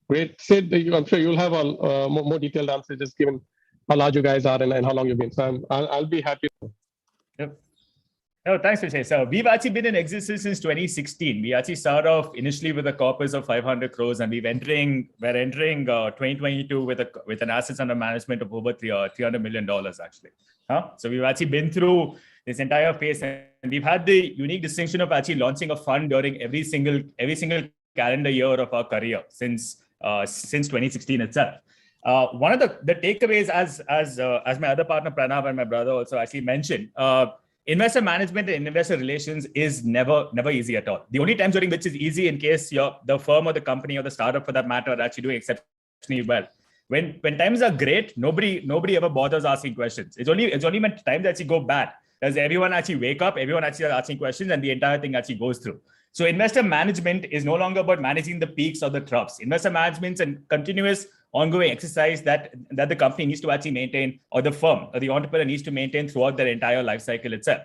Great. Sid, I'm sure you'll have a more detailed answer, just given how large you guys are and how long you've been. So I'll be happy. Yep. No, thanks, Vijay. So we've actually been in existence since 2016. We actually started off initially with a corpus of 500 crores, and we're entering 2022 with an assets under management of over $300 million actually. So we've actually been through this entire phase, and we've had the unique distinction of actually launching a fund during every single calendar year of our career since 2016 itself. One of the takeaways, as my other partner Pranav and my brother also actually mentioned, investor management and investor relations is never easy at all. The only times during which is easy in case the firm or the company or the startup for that matter are actually doing exceptionally well. When times are great, nobody ever bothers asking questions. It's only when times actually go bad does everyone actually wake up, everyone actually asking questions, and the entire thing actually goes through. So investor management is no longer about managing the peaks or the troughs. Investor management is a continuous ongoing exercise that the company needs to actually maintain, or the firm or the entrepreneur needs to maintain throughout their entire life cycle itself.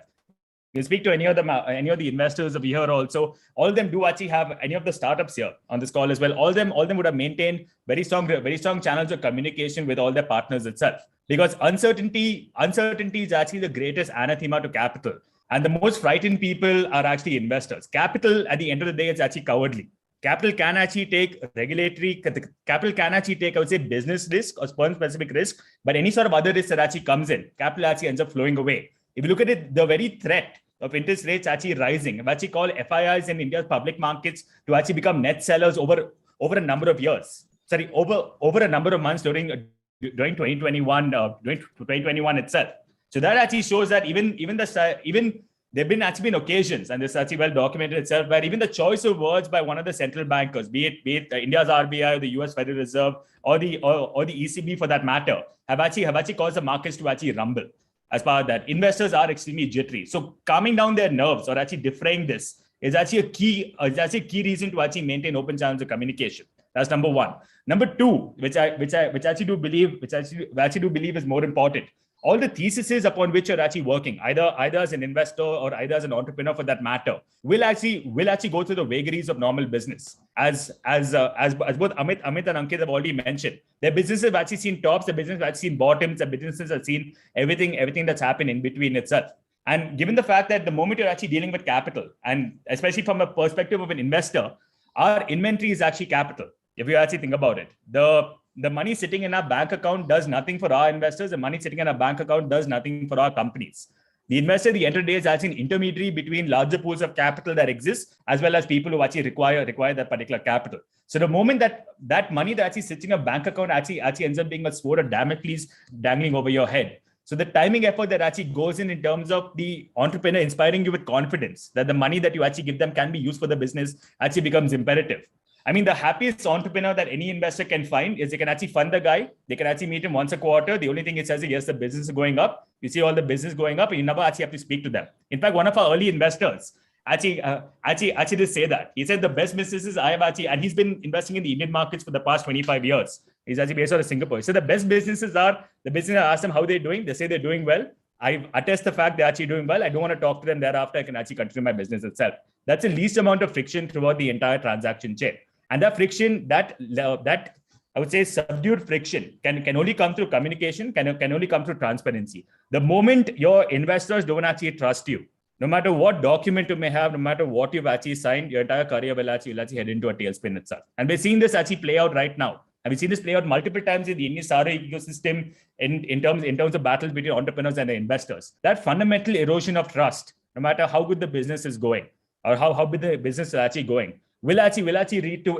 You speak to any of the investors over here also, all of them do actually have, any of the startups here on this call as well, all of them would have maintained very strong channels of communication with all their partners itself. Because uncertainty is actually the greatest anathema to capital. And the most frightened people are actually investors. Capital, at the end of the day, is actually cowardly. Capital can actually take I would say, business risk or firm-specific risk, but any sort of other risk that actually comes in, capital actually ends up flowing away. If you look at it, the very threat of interest rates actually rising, I've actually called FIIs in India's public markets to actually become net sellers over a number of years. Sorry, over a number of months during 2021 itself. So that actually shows that even there have actually been occasions, and this is actually well documented itself, where even the choice of words by one of the central bankers, be it India's RBI or the US Federal Reserve or the ECB for that matter, have actually caused the markets to actually rumble. As part of that, investors are extremely jittery. So calming down their nerves or actually defraying this is actually a key reason to actually maintain open channels of communication. That's number one. Number two, which I actually do believe is more important. All the theses upon which you're actually working, either as an investor or either as an entrepreneur for that matter, will actually go through the vagaries of normal business. As both Amit and Ankit have already mentioned, their businesses have actually seen tops, their businesses have actually seen bottoms, their businesses have seen everything that's happened in between itself. And given the fact that the moment you're actually dealing with capital, and especially from a perspective of an investor, our inventory is actually capital. If you actually think about it, the money sitting in our bank account does nothing for our investors. The money sitting in our bank account does nothing for our companies. The investor, the end of the day, is actually an intermediary between larger pools of capital that exist, as well as people who actually require that particular capital. So the moment that money that actually sits in a bank account actually ends up being a sword of Damocles dangling over your head. So the timing effort that actually goes in terms of the entrepreneur inspiring you with confidence that the money that you actually give them can be used for the business actually becomes imperative. I mean, the happiest entrepreneur that any investor can find is they can actually fund the guy. They can actually meet him once a quarter. The only thing it says is, yes, the business is going up. You see all the business going up, and you never actually have to speak to them. In fact, one of our early investors actually did say that. He said the best businesses I have actually, and he's been investing in the Indian markets for the past 25 years. He's actually based out of Singapore. So the best businesses are the business. I ask them how they're doing. They say they're doing well. I attest the fact they're actually doing well. I don't want to talk to them thereafter. I can actually continue my business itself. That's the least amount of friction throughout the entire transaction chain. And that friction, that I would say subdued friction can only come through communication, can only come through transparency. The moment your investors don't actually trust you, no matter what document you may have, no matter what you've actually signed, your entire career will actually head into a tailspin itself. And we're seeing this actually play out right now. And we've seen this play out multiple times in the Indian startup ecosystem in terms of battles between entrepreneurs and the investors. That fundamental erosion of trust, no matter how good the business is going or how good the business is actually going, will actually lead to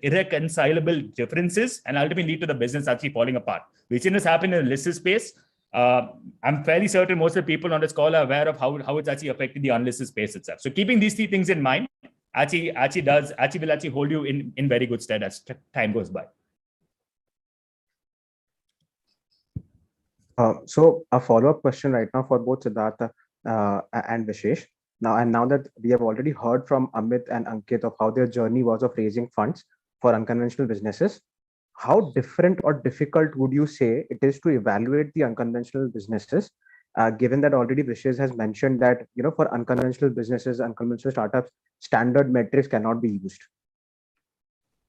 irreconcilable differences and ultimately lead to the business actually falling apart. We've seen this happen in the listed space. I'm fairly certain most of the people on this call are aware of how it's actually affected the unlisted space itself. So keeping these three things in mind actually will hold you in very good stead as time goes by. So a follow-up question right now for both Siddhartha and Vishesh. Now that we have already heard from Amit and Ankit of how their journey was of raising funds for unconventional businesses, how different or difficult would you say it is to evaluate the unconventional businesses, given that already Vishesh has mentioned that, for unconventional businesses, unconventional startups, standard metrics cannot be used?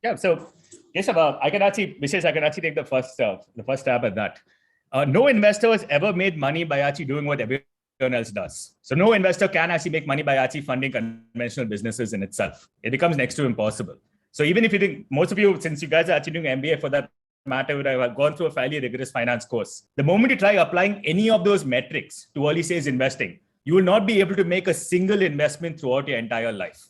Yeah, so yes, I can actually take the first stab at that. No investor has ever made money by actually doing what everyone else does. So no investor can actually make money by actually funding conventional businesses in itself. It becomes next to impossible. So even if you think, most of you, since you guys are actually doing MBA for that matter, would have gone through a fairly rigorous finance course. The moment you try applying any of those metrics to early stage investing, you will not be able to make a single investment throughout your entire life.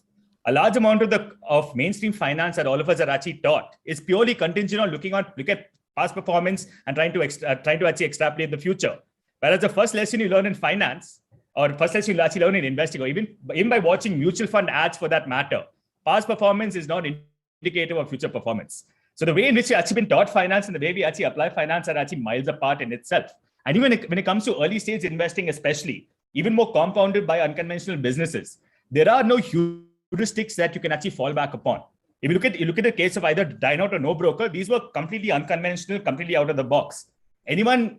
A large amount of mainstream finance that all of us are actually taught is purely contingent on look at past performance and trying to actually extrapolate the future. Whereas the first lesson you learn in finance, or first lesson you actually learn in investing, or even by watching mutual fund ads for that matter, past performance is not indicative of future performance. So the way in which you actually been taught finance and the way we actually apply finance are actually miles apart in itself. And even when it comes to early stage investing, especially, even more compounded by unconventional businesses, there are no heuristics that you can actually fall back upon. If you look at the case of either Dineout or NoBroker, these were completely unconventional, completely out of the box. Anyone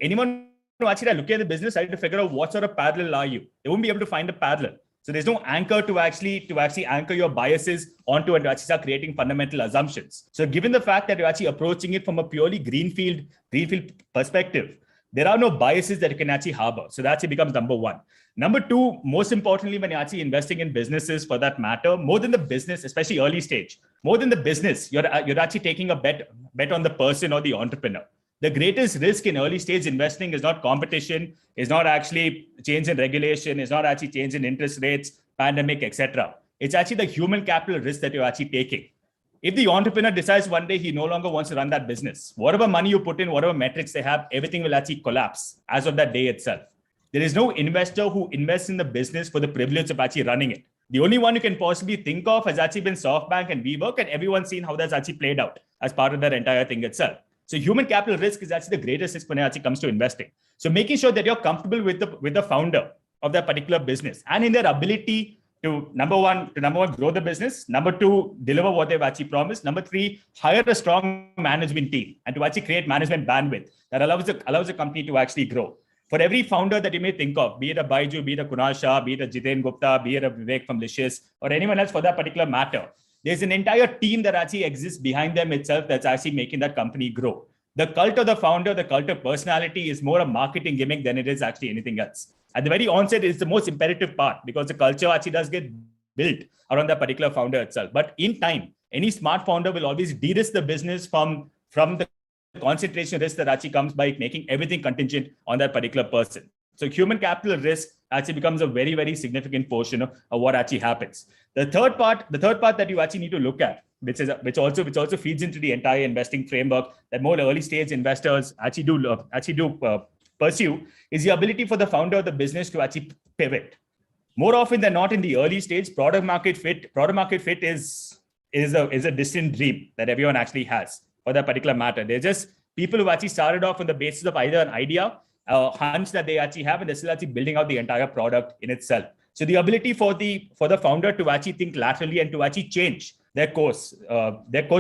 who actually look at the business, I had to figure out what sort of parallel are you. They won't be able to find a parallel. So there's no anchor to actually anchor your biases onto and to actually start creating fundamental assumptions. So given the fact that you're actually approaching it from a purely greenfield perspective, there are no biases that you can actually harbor. So that actually becomes number one. Number two, most importantly, when you're actually investing in businesses for that matter, more than the business, especially early stage, more than the business, you're actually taking a bet on the person or the entrepreneur. The greatest risk in early stage investing is not competition, is not actually change in regulation, is not actually change in interest rates, pandemic, etc. It's actually the human capital risk that you're actually taking. If the entrepreneur decides one day he no longer wants to run that business, whatever money you put in, whatever metrics they have, everything will actually collapse as of that day itself. There is no investor who invests in the business for the privilege of actually running it. The only one you can possibly think of has actually been SoftBank and WeWork, and everyone's seen how that's actually played out as part of that entire thing itself. So human capital risk is actually the greatest risk when it actually comes to investing. So making sure that you're comfortable with the founder of that particular business and in their ability to number one, grow the business. Number two, deliver what they've actually promised. Number three, hire a strong management team and to actually create management bandwidth that allows the company to actually grow. For every founder that you may think of, be it a Baiju, be it a Kunal Shah, be it a Jiten Gupta, be it a Vivek from Licious, or anyone else for that particular matter, there's an entire team that actually exists behind them itself that's actually making that company grow. The cult of the founder, the cult of personality is more a marketing gimmick than it is actually anything else. At the very onset, it's the most imperative part because the culture actually does get built around that particular founder itself. But in time, any smart founder will always de-risk the business from the concentration risk that actually comes by making everything contingent on that particular person. So human capital risk actually becomes a very, very significant portion of what actually happens. The third part that you actually need to look at, which also feeds into the entire investing framework that more early stage investors actually do pursue, is the ability for the founder of the business to actually pivot. More often than not, in the early stage, product market fit is a distant dream that everyone actually has for that particular matter. They're just people who actually started off on the basis of either an idea, a hunch that they actually have, and they're still actually building out the entire product in itself. So the ability for the founder to actually think laterally and to actually change their course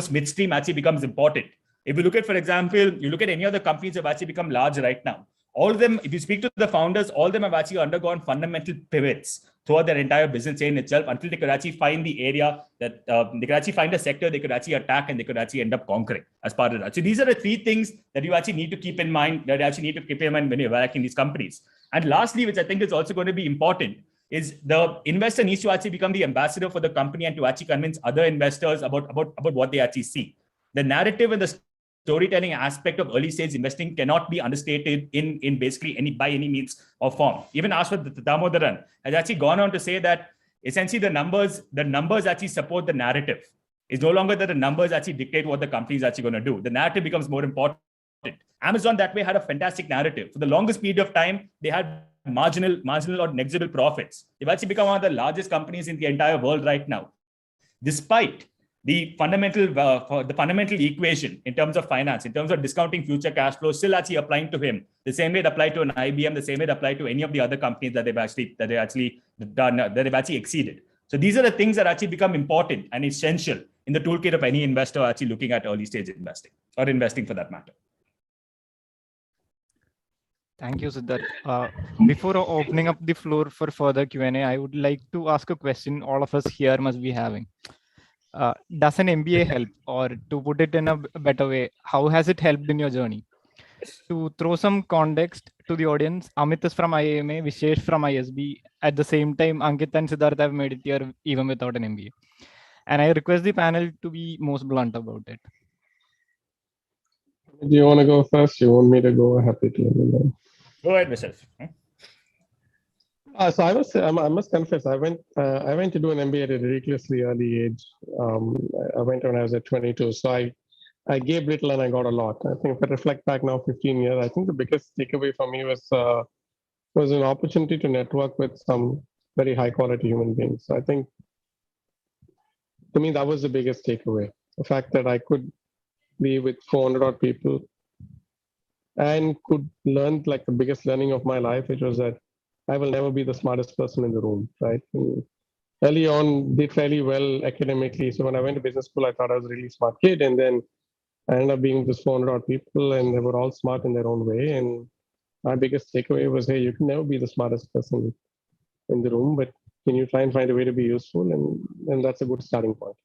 midstream actually becomes important. If you look at, for example, you look at any other companies that have actually become large right now, all of them, if you speak to the founders, all of them have actually undergone fundamental pivots throughout their entire business chain itself until they could actually find the area that they could actually find a sector they could actually attack and they could actually end up conquering as part of that. So these are the three things that you actually need to keep in mind, when you're evaluating these companies. And lastly, which I think is also going to be important, is the investor needs to actually become the ambassador for the company and to actually convince other investors about what they actually see. The narrative and the storytelling aspect of early stage investing cannot be understated in basically by any means or form. Even Ashwath Damodaran has actually gone on to say that essentially the numbers actually support the narrative. It's no longer that the numbers actually dictate what the company is actually going to do. The narrative becomes more important. Amazon that way had a fantastic narrative. For the longest period of time, they had marginal or negligible profits. They've actually become one of the largest companies in the entire world right now, despite the fundamental equation in terms of finance, in terms of discounting future cash flows, still actually applying to him the same way it applied to an IBM, the same way it applied to any of the other companies that they've actually exceeded. So these are the things that actually become important and essential in the toolkit of any investor actually looking at early stage investing or investing for that matter. Thank you, Siddharth. Before opening up the floor for further Q&A, I would like to ask a question all of us here must be having. Does an MBA help? Or to put it in a better way, how has it helped in your journey? To throw some context to the audience, Amit is from IIM, Vishesh from ISB. At the same time, Ankit and Siddharth have made it here even without an MBA. And I request the panel to be most blunt about it. Do you want to go first? You want me to go? Happy to let you know. Go ahead, Vishesh. So I must confess, I went to do an MBA at a ridiculously early age. I went when I was at 22. So I gave little and I got a lot. I think if I reflect back now 15 years, I think the biggest takeaway for me was an opportunity to network with some very high quality human beings. So I think to me, that was the biggest takeaway. The fact that I could be with 400 odd people and could learn like the biggest learning of my life, which was that I will never be the smartest person in the room, right? And early on, did fairly well academically. So when I went to business school, I thought I was a really smart kid. And then I ended up being just 400 odd people and they were all smart in their own way. And my biggest takeaway was, hey, you can never be the smartest person in the room, but can you try and find a way to be useful? And that's a good starting point.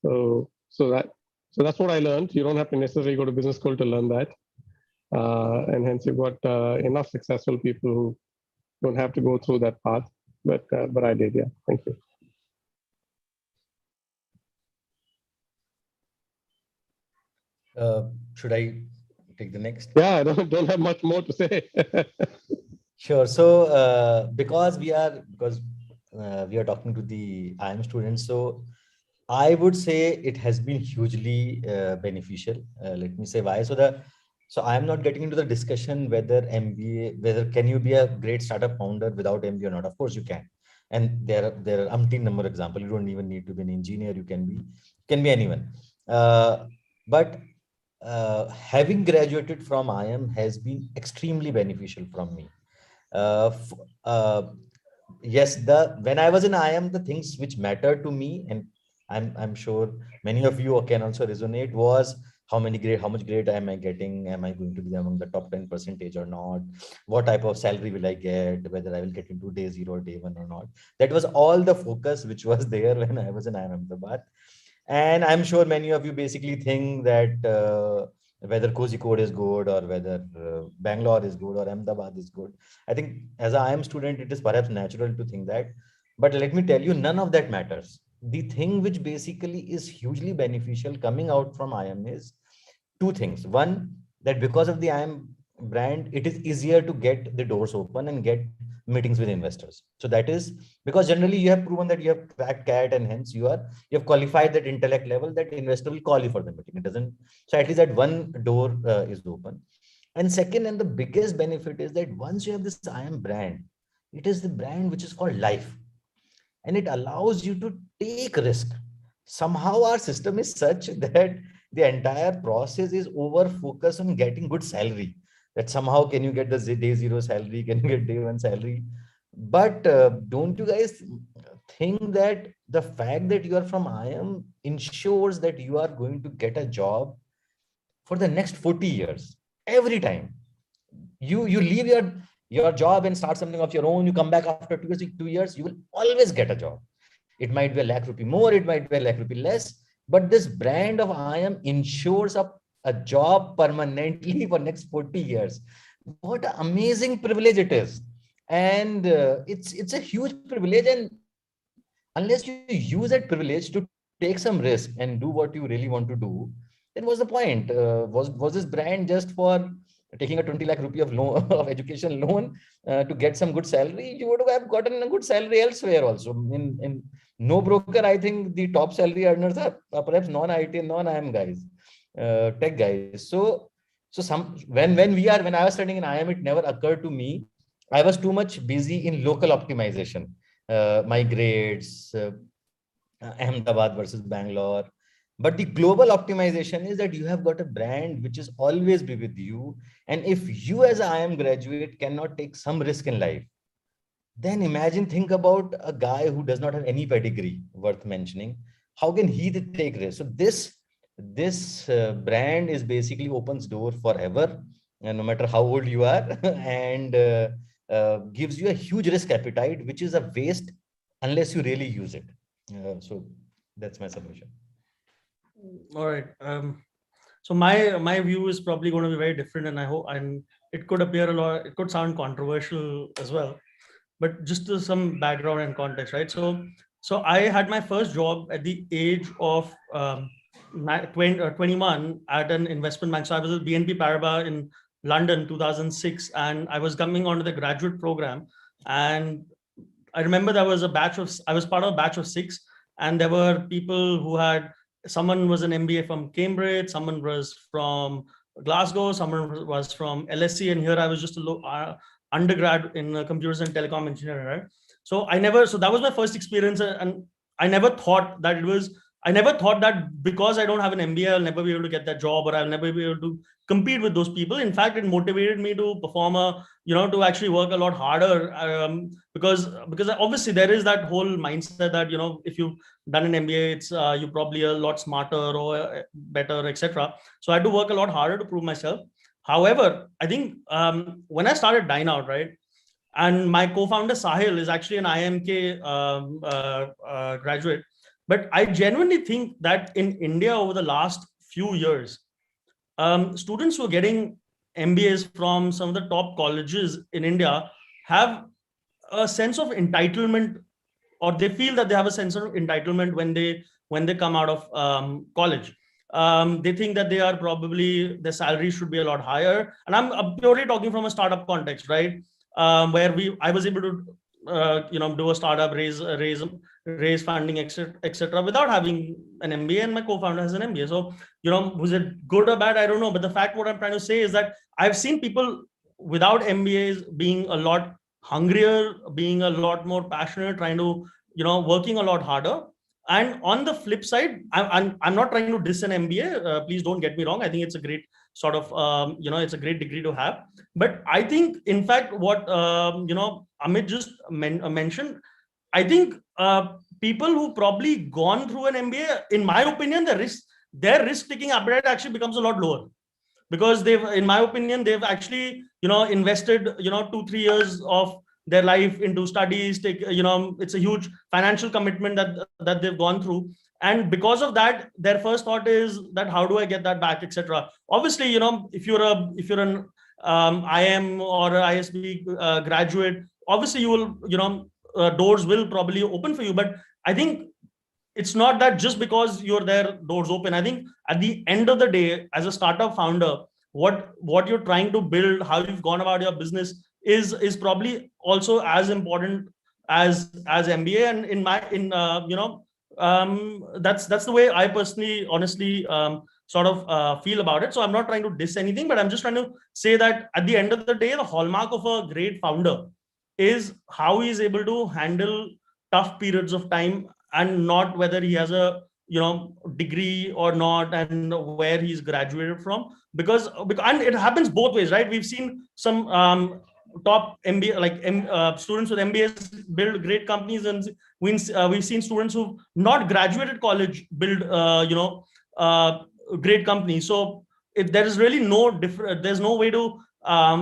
So that's what I learned. You don't have to necessarily go to business school to learn that. And hence you've got enough successful people who don't have to go through that path, but I did, yeah. Thank you. Should I take the next? Yeah, I don't have much more to say. Sure. So because we are talking to the IIM students, so I would say it has been hugely beneficial. Let me say why. So I am not getting into the discussion whether can you be a great startup founder without MBA or not. Of course you can. And there are umpteen number of examples. You don't even need to be an engineer. You can be anyone. But having graduated from IIM has been extremely beneficial from me. Yes, when I was in IIM, the things which mattered to me, and I'm sure many of you can also resonate, was how much grade am I getting? Am I going to be among the top 10% or not? What type of salary will I get? Whether I will get into day zero or day one or not? That was all the focus which was there when I was in IIM Ahmedabad. And I'm sure many of you basically think that whether Kozhikode is good or whether Bangalore is good or Ahmedabad is good. I think as an IIM student, it is perhaps natural to think that. But let me tell you, none of that matters. The thing which basically is hugely beneficial coming out from IIM is two things. One, that because of the IIM brand, it is easier to get the doors open and get meetings with investors. So that is because generally you have proven that you have cracked CAT, and hence you have qualified that intellect level that investor will call you for the meeting. It doesn't. So at least that one door is open. And second, and the biggest benefit is that once you have this IIM brand, it is the brand which is called life, and it allows you to take risk. Somehow our system is such that the entire process is over focused on getting good salary, that somehow can you get the day zero salary, can you get day one salary. But don't you guys think that the fact that you are from IIM ensures that you are going to get a job for the next 40 years every time? You leave your job and start something of your own, you come back after 2 years, you will always get a job. It might be a lakh rupee more, it might be a lakh rupee less, but this brand of IIM ensures a job permanently for next 40 years. What an amazing privilege it is. And it's a huge privilege. And unless you use that privilege to take some risk and do what you really want to do, then what's the point? Was this brand just for taking a 20 lakh rupee of loan of education loan to get some good salary? You would have gotten a good salary elsewhere also. In NoBroker, I think the top salary earners are perhaps non-IT and non-IIM guys, tech guys. When I was studying in IIM, it never occurred to me. I was too much busy in local optimization, my grades, Ahmedabad versus Bangalore. But the global optimization is that you have got a brand which is always be with you. And if you as an IIM graduate cannot take some risk in life, then think about a guy who does not have any pedigree worth mentioning. How can he take risk? So this brand is basically opens door forever, and no matter how old you are, and gives you a huge risk appetite, which is a waste unless you really use it. So that's my submission. All right. So my view is probably going to be very different, and I hope it could appear a lot. It could sound controversial as well, but just to some background and context, right? So I had my first job at the age of 21 at an investment bank. So I was at BNP Paribas in London, 2006, and I was coming onto the graduate program. And I remember I was part of a batch of 6, and there were people who someone was an MBA from Cambridge, someone was from Glasgow, someone was from LSE, and here I was just a undergrad in computers and telecom engineering, right? So that was my first experience, and I never thought that because I don't have an MBA, I'll never be able to get that job, or I'll never be able to compete with those people. In fact, it motivated me to perform to actually work a lot harder, because obviously there is that whole mindset that, if you've done an MBA, it's you're probably a lot smarter or better, etc. So I had to work a lot harder to prove myself. However, I think when I started Dineout, right, and my co-founder Sahil is actually an IIMK graduate, but I genuinely think that in India over the last few years, students who are getting MBAs from some of the top colleges in India have a sense of entitlement, or they feel that they have a sense of entitlement when they come out of college. They think that their salary should be a lot higher. And I'm purely talking from a startup context, right? Where I was able to do a startup, raise funding, etc., without having an MBA, and my co-founder has an MBA. So, was it good or bad? I don't know. But the fact, what I'm trying to say is that I've seen people without MBAs being a lot hungrier, being a lot more passionate, trying to, working a lot harder. And on the flip side, I'm not trying to diss an MBA. Please don't get me wrong. I think it's a great sort of, it's a great degree to have. But I think, in fact, what, Amit just mentioned, I think people who probably gone through an MBA, in my opinion, their risk-taking appetite actually becomes a lot lower. Because in my opinion, they've actually, invested, 2-3 years of their life into studies. It's a huge financial commitment that they've gone through. And because of that, their first thought is that, how do I get that back, etc. Obviously, if you're an IIM or an ISB graduate, obviously you will, doors will probably open for you. But I think it's not that just because you're there, doors open. I think at the end of the day, as a startup founder, what you're trying to build, how you've gone about your business is probably also as important as MBA. And that's the way I personally, honestly, sort of feel about it. So I'm not trying to diss anything, but I'm just trying to say that at the end of the day, the hallmark of a great founder is how he's able to handle tough periods of time, and not whether he has a degree or not, and where he's graduated from, because and it happens both ways, right? We've seen some top MBA students with MBAs build great companies, and we've seen students who've not graduated college build great companies. So there is really no different. There's no way to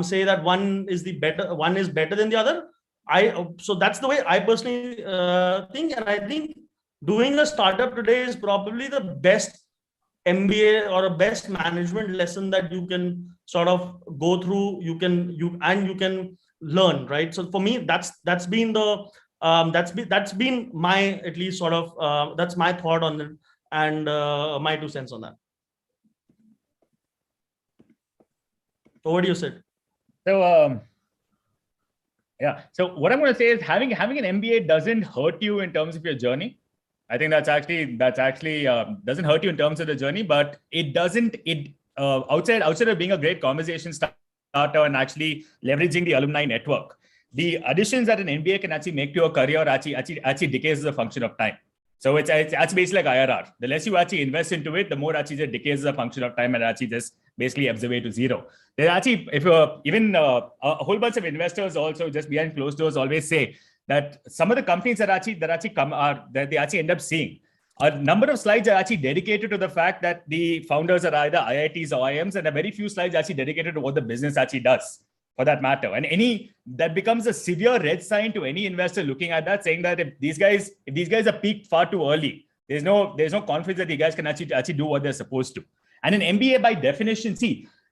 say that one is better than the other. So that's the way I personally think, and I think doing a startup today is probably the best MBA or a best management lesson that you can sort of go through. You can learn, right? So for me, that's been my, at least sort of that's my thought on it, and my 2 cents on that. Over to you, Sid. So yeah. So what I'm going to say is having an MBA doesn't hurt you in terms of your journey. I think that's actually doesn't hurt you in terms of the journey, but it doesn't. Outside of being a great conversation starter and actually leveraging the alumni network, the additions that an MBA can actually make to your career actually decays as a function of time. So it's basically like IRR. The less you actually invest into it, the more actually it decays as a function of time, and actually just basically ebbs away to zero. There actually, if even a whole bunch of investors also just behind closed doors always say that some of the companies that they actually end up seeing, a number of slides are actually dedicated to the fact that the founders are either IITs or IIMs, and a very few slides actually dedicated to what the business actually does, for that matter. And that becomes a severe red sign to any investor looking at that, saying that if these guys are peaked far too early, there's no confidence that the guys can actually do what they're supposed to. And an MBA, by definition,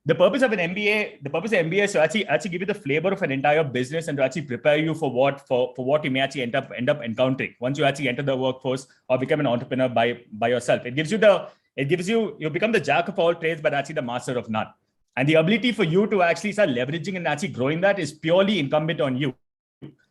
the purpose of MBA is to actually give you the flavor of an entire business and to actually prepare you for what you may actually end up encountering once you actually enter the workforce or become an entrepreneur by yourself. You become the jack of all trades, but actually the master of none. And the ability for you to actually start leveraging and actually growing that is purely incumbent on you.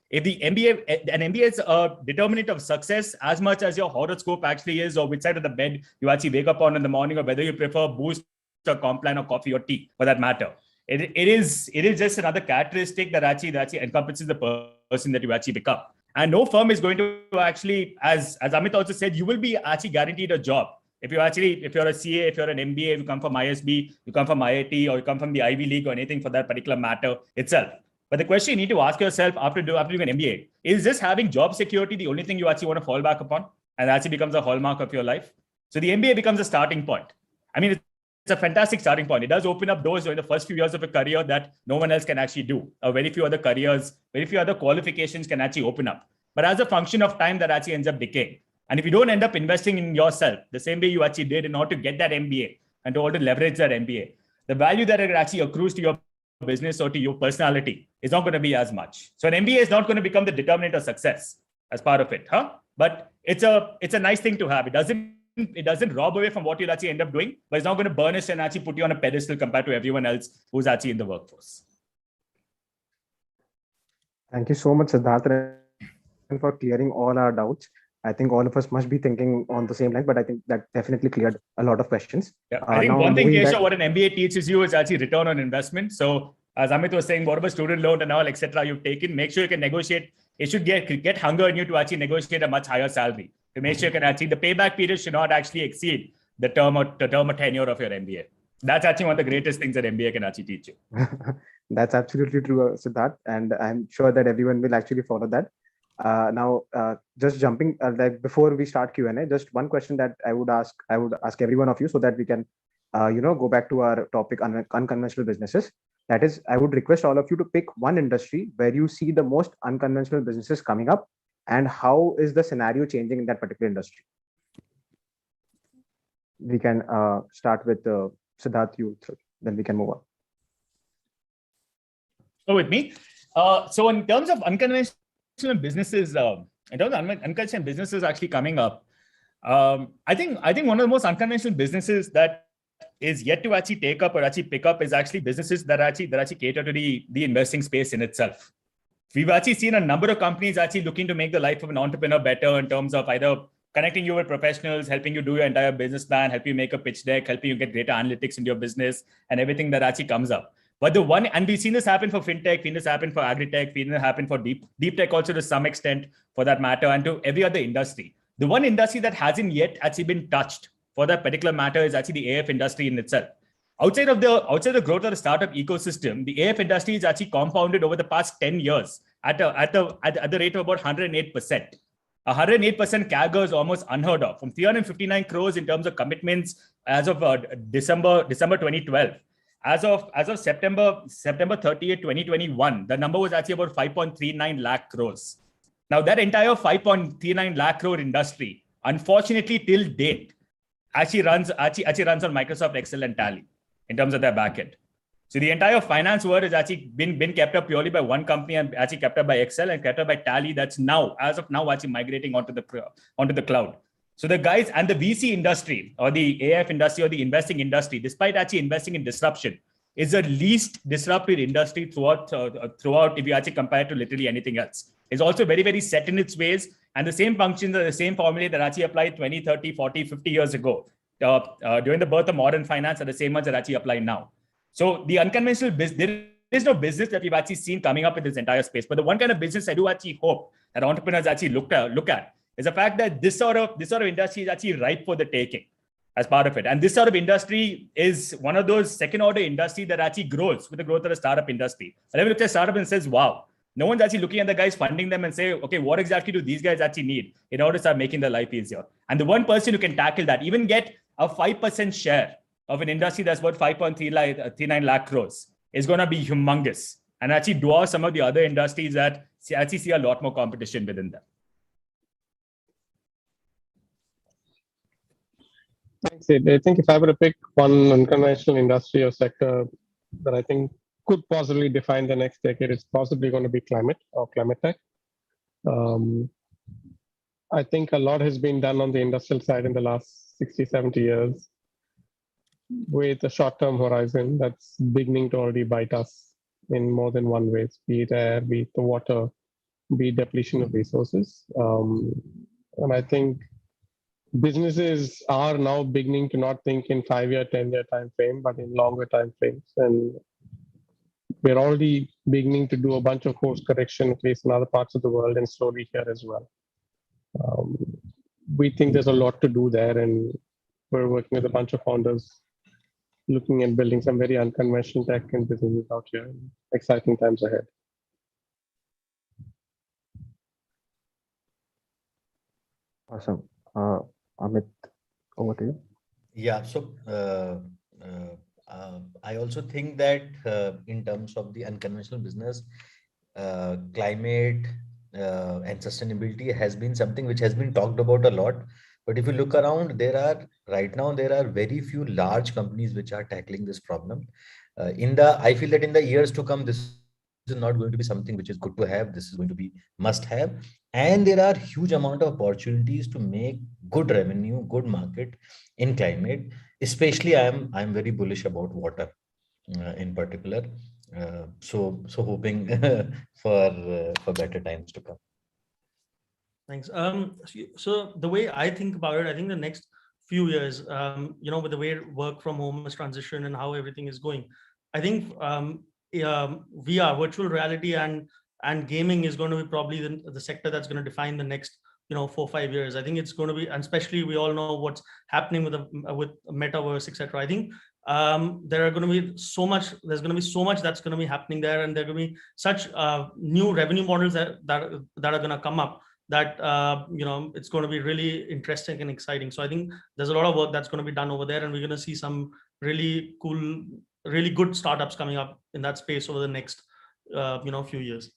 If an MBA is a determinant of success as much as your horoscope actually is, or which side of the bed you actually wake up on in the morning, or whether you prefer Boost or Complan or coffee or tea, for that matter. It is just another characteristic that actually encompasses the person that you actually become. And no firm is going to actually, as Amit also said, you will be actually guaranteed a job. If you're a CA, if you're an MBA, if you come from ISB, you come from IIT, or you come from the Ivy League or anything for that particular matter itself. But the question you need to ask yourself after doing an MBA, is just having job security the only thing you actually want to fall back upon? And that actually becomes a hallmark of your life. So the MBA becomes a starting point. I mean, it's a fantastic starting point. It does open up doors in the first few years of a career that no one else can actually do. Very few other qualifications can actually open up. But as a function of time, that actually ends up decaying. And if you don't end up investing in yourself the same way you actually did in order to get that MBA and to order to leverage that MBA, the value that it actually accrues to your business or to your personality is not going to be as much. So an MBA is not going to become the determinant of success as part of it, But it's a nice thing to have. It doesn't rob away from what you'll actually end up doing, but it's not going to burnish and actually put you on a pedestal compared to everyone else who's actually in the workforce. Thank you so much, Siddharth, for clearing all our doubts. I think all of us must be thinking on the same line, but I think that definitely cleared a lot of questions. Yeah, I think one thing, Keshav, what an MBA teaches you is actually return on investment. So as Amit was saying, whatever student loan and all, etc., you've taken, make sure you can negotiate. It should get hunger in you to actually negotiate a much higher salary. to make sure you can actually, the payback period should not actually exceed the term or tenure of your MBA. That's actually one of the greatest things that MBA can actually teach you. That's absolutely true, Siddharth, and I'm sure that everyone will actually follow that. Now, just jumping like before we start Q&A, just one question that I would ask every one of you so that we can, go back to our topic on unconventional businesses. That is, I would request all of you to pick one industry where you see the most unconventional businesses coming up, and how is the scenario changing in that particular industry. We can start with Siddharth, then we can move on. So with me, so in terms of unconventional businesses, actually coming up, I think one of the most unconventional businesses that is yet to actually take up or actually pick up is actually businesses that actually cater to the investing space in itself. We've actually seen a number of companies actually looking to make the life of an entrepreneur better in terms of either connecting you with professionals, helping you do your entire business plan, helping you make a pitch deck, helping you get greater analytics into your business and everything that actually comes up. But and we've seen this happen for fintech, seen this happen for agri-tech, seen this happen for deep tech also to some extent for that matter, and to every other industry. The one industry that hasn't yet actually been touched for that particular matter is actually the AF industry in itself. Outside of the growth of the startup ecosystem, the AF industry is actually compounded over the past 10 years at the rate of about 108%. 108% CAGR is almost unheard of. From 359 crores in terms of commitments as of December 2012. As of September 30th, 2021, the number was actually about 5.39 lakh crores. Now that entire 5.39 lakh crore industry, unfortunately till date, actually runs on Microsoft Excel and Tally in terms of their backend. So the entire finance world has actually been kept up purely by one company and actually kept up by Excel and kept up by Tally. That's as of now actually migrating onto the cloud. So the guys and the VC industry or the AF industry or the investing industry, despite actually investing in disruption, is the least disrupted industry throughout if you actually compare it to literally anything else. It's also very, very set in its ways, and the same functions, the same formula that actually applied 20, 30, 40, 50 years ago during the birth of modern finance are the same ones that actually apply now. So the unconventional business, there is no business that we've actually seen coming up in this entire space. But the one kind of business I do actually hope that entrepreneurs actually look at is the fact that this sort of industry is actually ripe for the taking as part of it. And this sort of industry is one of those second order industry that actually grows with the growth of the startup industry. And everyone looks at startup and says, wow, no one's actually looking at the guys funding them and say, okay, what exactly do these guys actually need in order to start making their life easier? And the one person who can tackle that, even get a 5% share of an industry that's worth 5.39 lakh crores is going to be humongous and actually dwarf some of the other industries that actually see a lot more competition within them. Thanks, Sid. I think if I were to pick one unconventional industry or sector that I think could possibly define the next decade, it's possibly going to be climate or climate tech. I think a lot has been done on the industrial side in the last 60, 70 years with a short-term horizon that's beginning to already bite us in more than one way, be it air, be it the water, be it depletion of resources. And I think businesses are now beginning to not think in 5-year, 10-year time frame, but in longer time frames. And we're already beginning to do a bunch of course correction, at least in other parts of the world and slowly here as well. We think there's a lot to do there, and we're working with a bunch of founders looking at building some very unconventional tech and businesses out here. Exciting times ahead. Awesome. Amit, over to you. Yeah, so I also think that in terms of the unconventional business, climate and sustainability has been something which has been talked about a lot. But if you look around, right now there are very few large companies which are tackling this problem. I feel that in the years to come, this is not going to be something which is good to have. This is going to be must have. And there are huge amount of opportunities to make good revenue, good market in climate. Especially, I'm very bullish about water in particular. So hoping for better times to come. Thanks. So the way I think about it, I think the next few years, with the way work from home is transition and how everything is going, I think VR, virtual reality and gaming is going to be probably the sector that's going to define the next 4 or 5 years. I think it's going to be, and especially we all know what's happening with metaverse, etc. I think there's going to be so much that's going to be happening there, and there are going to be such new revenue models that are going to come up, that it's going to be really interesting and exciting. So I think there's a lot of work that's going to be done over there, and we're going to see some really cool, really good startups coming up in that space over the next few years.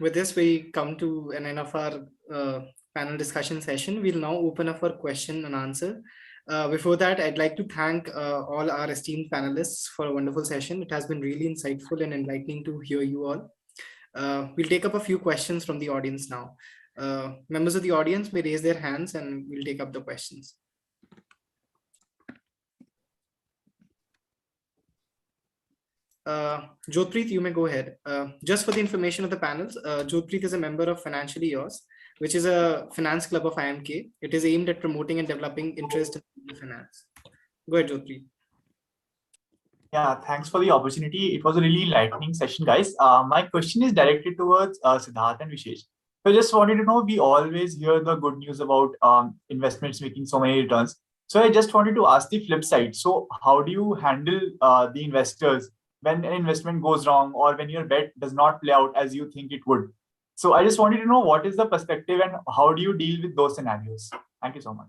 With this, we come to an end of our panel discussion session. We'll now open up for question and answer. Before that, I'd like to thank all our esteemed panelists for a wonderful session. It has been really insightful and enlightening to hear you all. We'll take up a few questions from the audience now. Members of the audience may raise their hands and we'll take up the questions. Jodhpreet, you may go ahead. Just for the information of the panels, Jodhpreet is a member of Financially Yours, which is a finance club of IIMK. It is aimed at promoting and developing interest in finance. Go ahead, Jodhpreet. Yeah, thanks for the opportunity. It was a really enlightening session, guys. My question is directed towards Siddharth and Vishesh. So I just wanted to know, we always hear the good news about investments making so many returns. So I just wanted to ask the flip side. So how do you handle the investors when an investment goes wrong, or when your bet does not play out as you think it would? So I just wanted to know, what is the perspective and how do you deal with those scenarios? Thank you so much.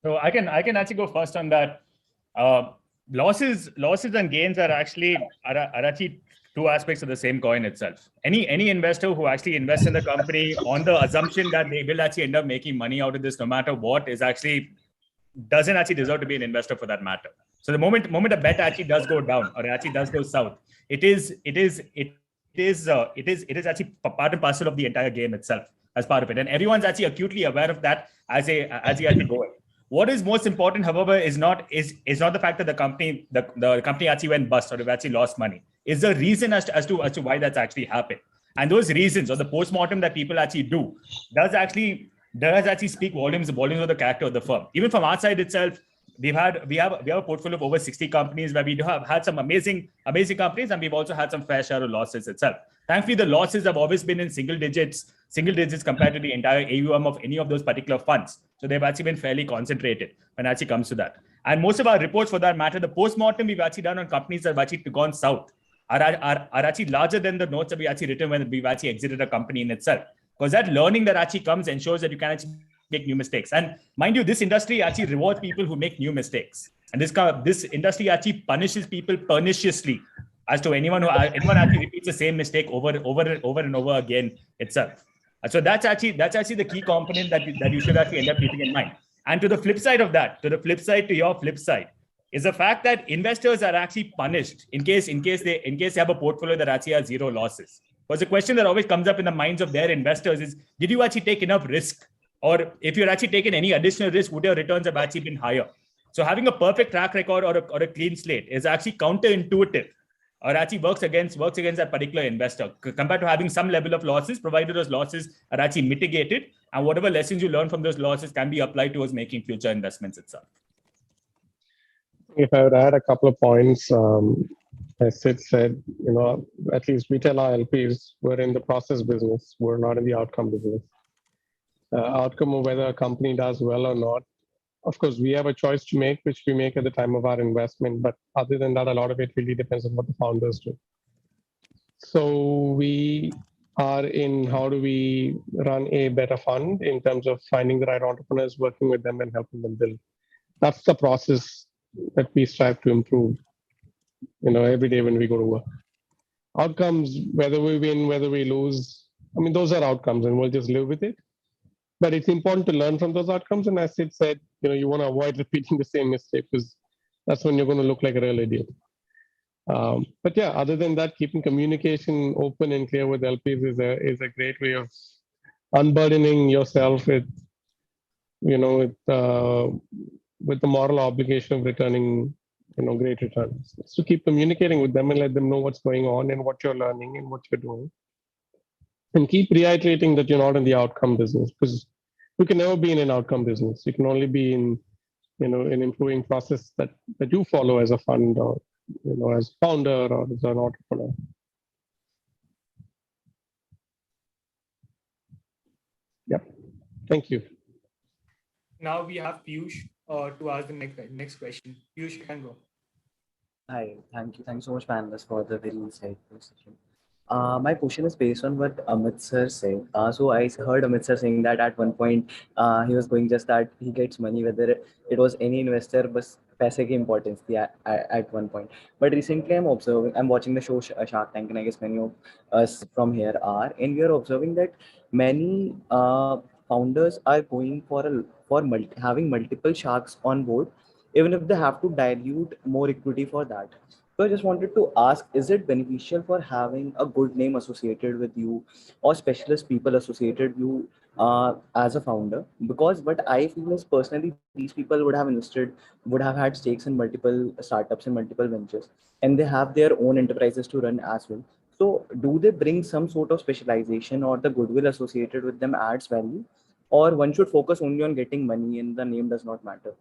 So I can actually go first on that. Losses and gains are actually two aspects of the same coin itself. Any investor who actually invests in the company on the assumption that they will actually end up making money out of this no matter what doesn't actually deserve to be an investor for that matter. So the moment a bet actually does go down, or actually does go south, it is actually part and parcel of the entire game itself as part of it, and everyone's actually acutely aware of that as you actually go in. What is most important, however, is not the fact that the company actually went bust or they've actually lost money. Is the reason as to why that's actually happened, and those reasons, or the postmortem that people actually do, does actually speak volumes of the character of the firm. Even from our side itself, we have a portfolio of over 60 companies where we have had some amazing companies, and we've also had some fair share of losses itself. Thankfully, the losses have always been in single digits compared to the entire AUM of any of those particular funds. So they've actually been fairly concentrated when it actually comes to that. And most of our reports, for that matter, the post-mortem we've actually done on companies that have actually gone south are actually larger than the notes that we actually written when we've actually exited a company in itself. Because that learning that actually comes ensures that you can actually make new mistakes. And mind you, this industry actually rewards people who make new mistakes. And this industry actually punishes people perniciously as to anyone actually repeats the same mistake over and over again itself. So that's actually the key component that you should actually end up keeping in mind. And to the flip side of that, to your flip side, is the fact that investors are actually punished in case they have a portfolio that actually has zero losses. Because the question that always comes up in the minds of their investors is, did you actually take enough risk? Or if you're actually taken any additional risk, would your returns have actually been higher? So having a perfect track record or a clean slate is actually counterintuitive, or actually works against that particular investor compared to having some level of losses, provided those losses are actually mitigated, and whatever lessons you learn from those losses can be applied towards making future investments itself. If I would add a couple of points, as Sid said, at least we tell our LPs we're in the process business, we're not in the outcome business. Outcome of whether a company does well or not, of course, we have a choice to make, which we make at the time of our investment. But other than that, a lot of it really depends on what the founders do. So we are in how do we run a better fund in terms of finding the right entrepreneurs, working with them and helping them build. That's the process that we strive to improve, every day when we go to work. Outcomes, whether we win, whether we lose, those are outcomes and we'll just live with it. But it's important to learn from those outcomes. And as Sid said, you want to avoid repeating the same mistake, because that's when you're going to look like a real idiot. But yeah, other than that, keeping communication open and clear with LPs is a great way of unburdening yourself with the moral obligation of returning, great returns. So keep communicating with them and let them know what's going on and what you're learning and what you're doing. And keep reiterating that you're not in the outcome business, because you can never be in an outcome business. You can only be in, an improving process that you follow as a fund or as founder or as an entrepreneur. Yep. Thank you. Now we have Piyush to ask the next question. Piyush, you can go. Hi, thank you. Thanks so much, panelists, for the very insightful session. My question is based on what Amit sir said. So I heard Amit sir saying that at one point he was going just that he gets money whether it was any investor, but paise ki importance thi at one point. But recently I'm watching the show Shark Tank, and I guess many of us from here are, and we are observing that many founders are going for having multiple sharks on board, even if they have to dilute more equity for that. So I just wanted to ask, is it beneficial for having a good name associated with you or specialist people associated you as a founder? Because what I feel is personally, these people would have invested, would have had stakes in multiple startups and multiple ventures, and they have their own enterprises to run as well. So do they bring some sort of specialization, or the goodwill associated with them adds value? Or one should focus only on getting money and the name does not matter?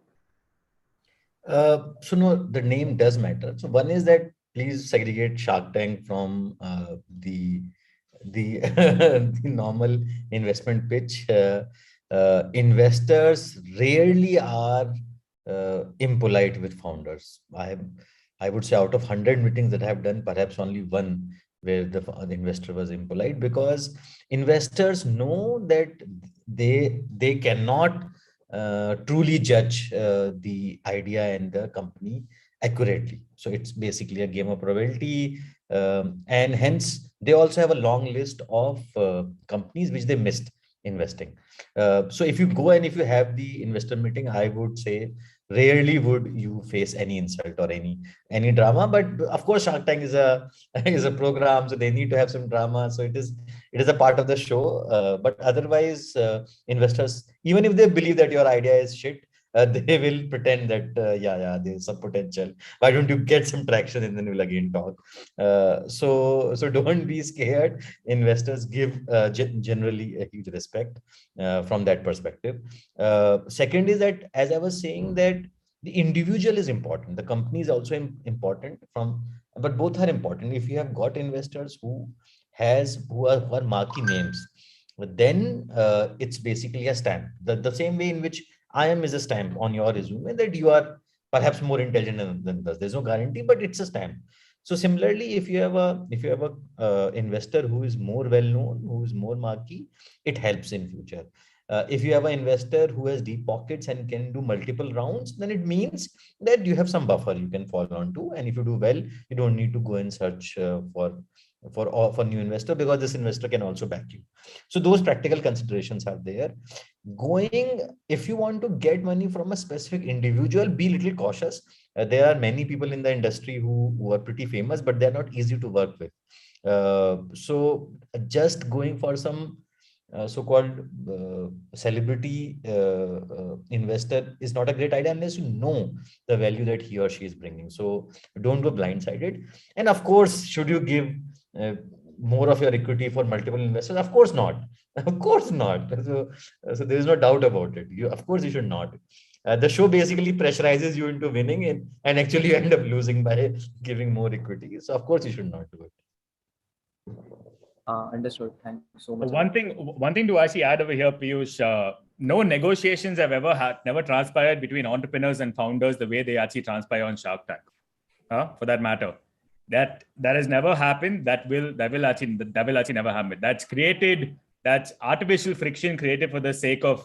So no, the name does matter. So one is that please segregate Shark Tank from the the normal investment pitch. Investors rarely are impolite with founders. I would say out of 100 meetings that I have done, perhaps only one where the investor was impolite, because investors know that they cannot truly judge the idea and the company accurately. So it's basically a game of probability, and hence they also have a long list of companies which they missed investing. So if you go and if you have the investor meeting, I would say rarely would you face any insult or any drama. But of course, Shark Tank is a is a program, so they need to have some drama. So it is a part of the show. But otherwise, investors, even if they believe that your idea is shit, they will pretend that yeah, there's some potential. Why don't you get some traction and then we'll again talk. So don't be scared. Investors give generally a huge respect from that perspective. Second is that, as I was saying, that the individual is important, the company is also important, but both are important. If you have got investors who are marquee names, then it's basically a stamp. The same way in which IIM is a stamp on your resume that you are perhaps more intelligent than others. There's no guarantee, but it's a stamp. So similarly, if you have a investor who is more well known, who is more marquee, it helps in future. If you have an investor who has deep pockets and can do multiple rounds, then it means that you have some buffer you can fall onto. And if you do well, you don't need to go and search for new investor, because this investor can also back you. So those practical considerations are there. If you want to get money from a specific individual, be little cautious. There are many people in the industry who are pretty famous, but they're not easy to work with. So just going for some so-called celebrity investor is not a great idea unless you know the value that he or she is bringing. So don't go blindsided. And of course, should you give more of your equity for multiple investors? Of course not. Of course not. So there is no doubt about it. Of course you should not. The show basically pressurizes you into winning, and actually you end up losing by giving more equity. So of course you should not do it. Understood. Thank you so much. One thing to actually add over here, Piyush, no negotiations have never transpired between entrepreneurs and founders the way they actually transpire on Shark Tank. For that matter, that has never happened. That will actually never happen. That's artificial friction created for the sake of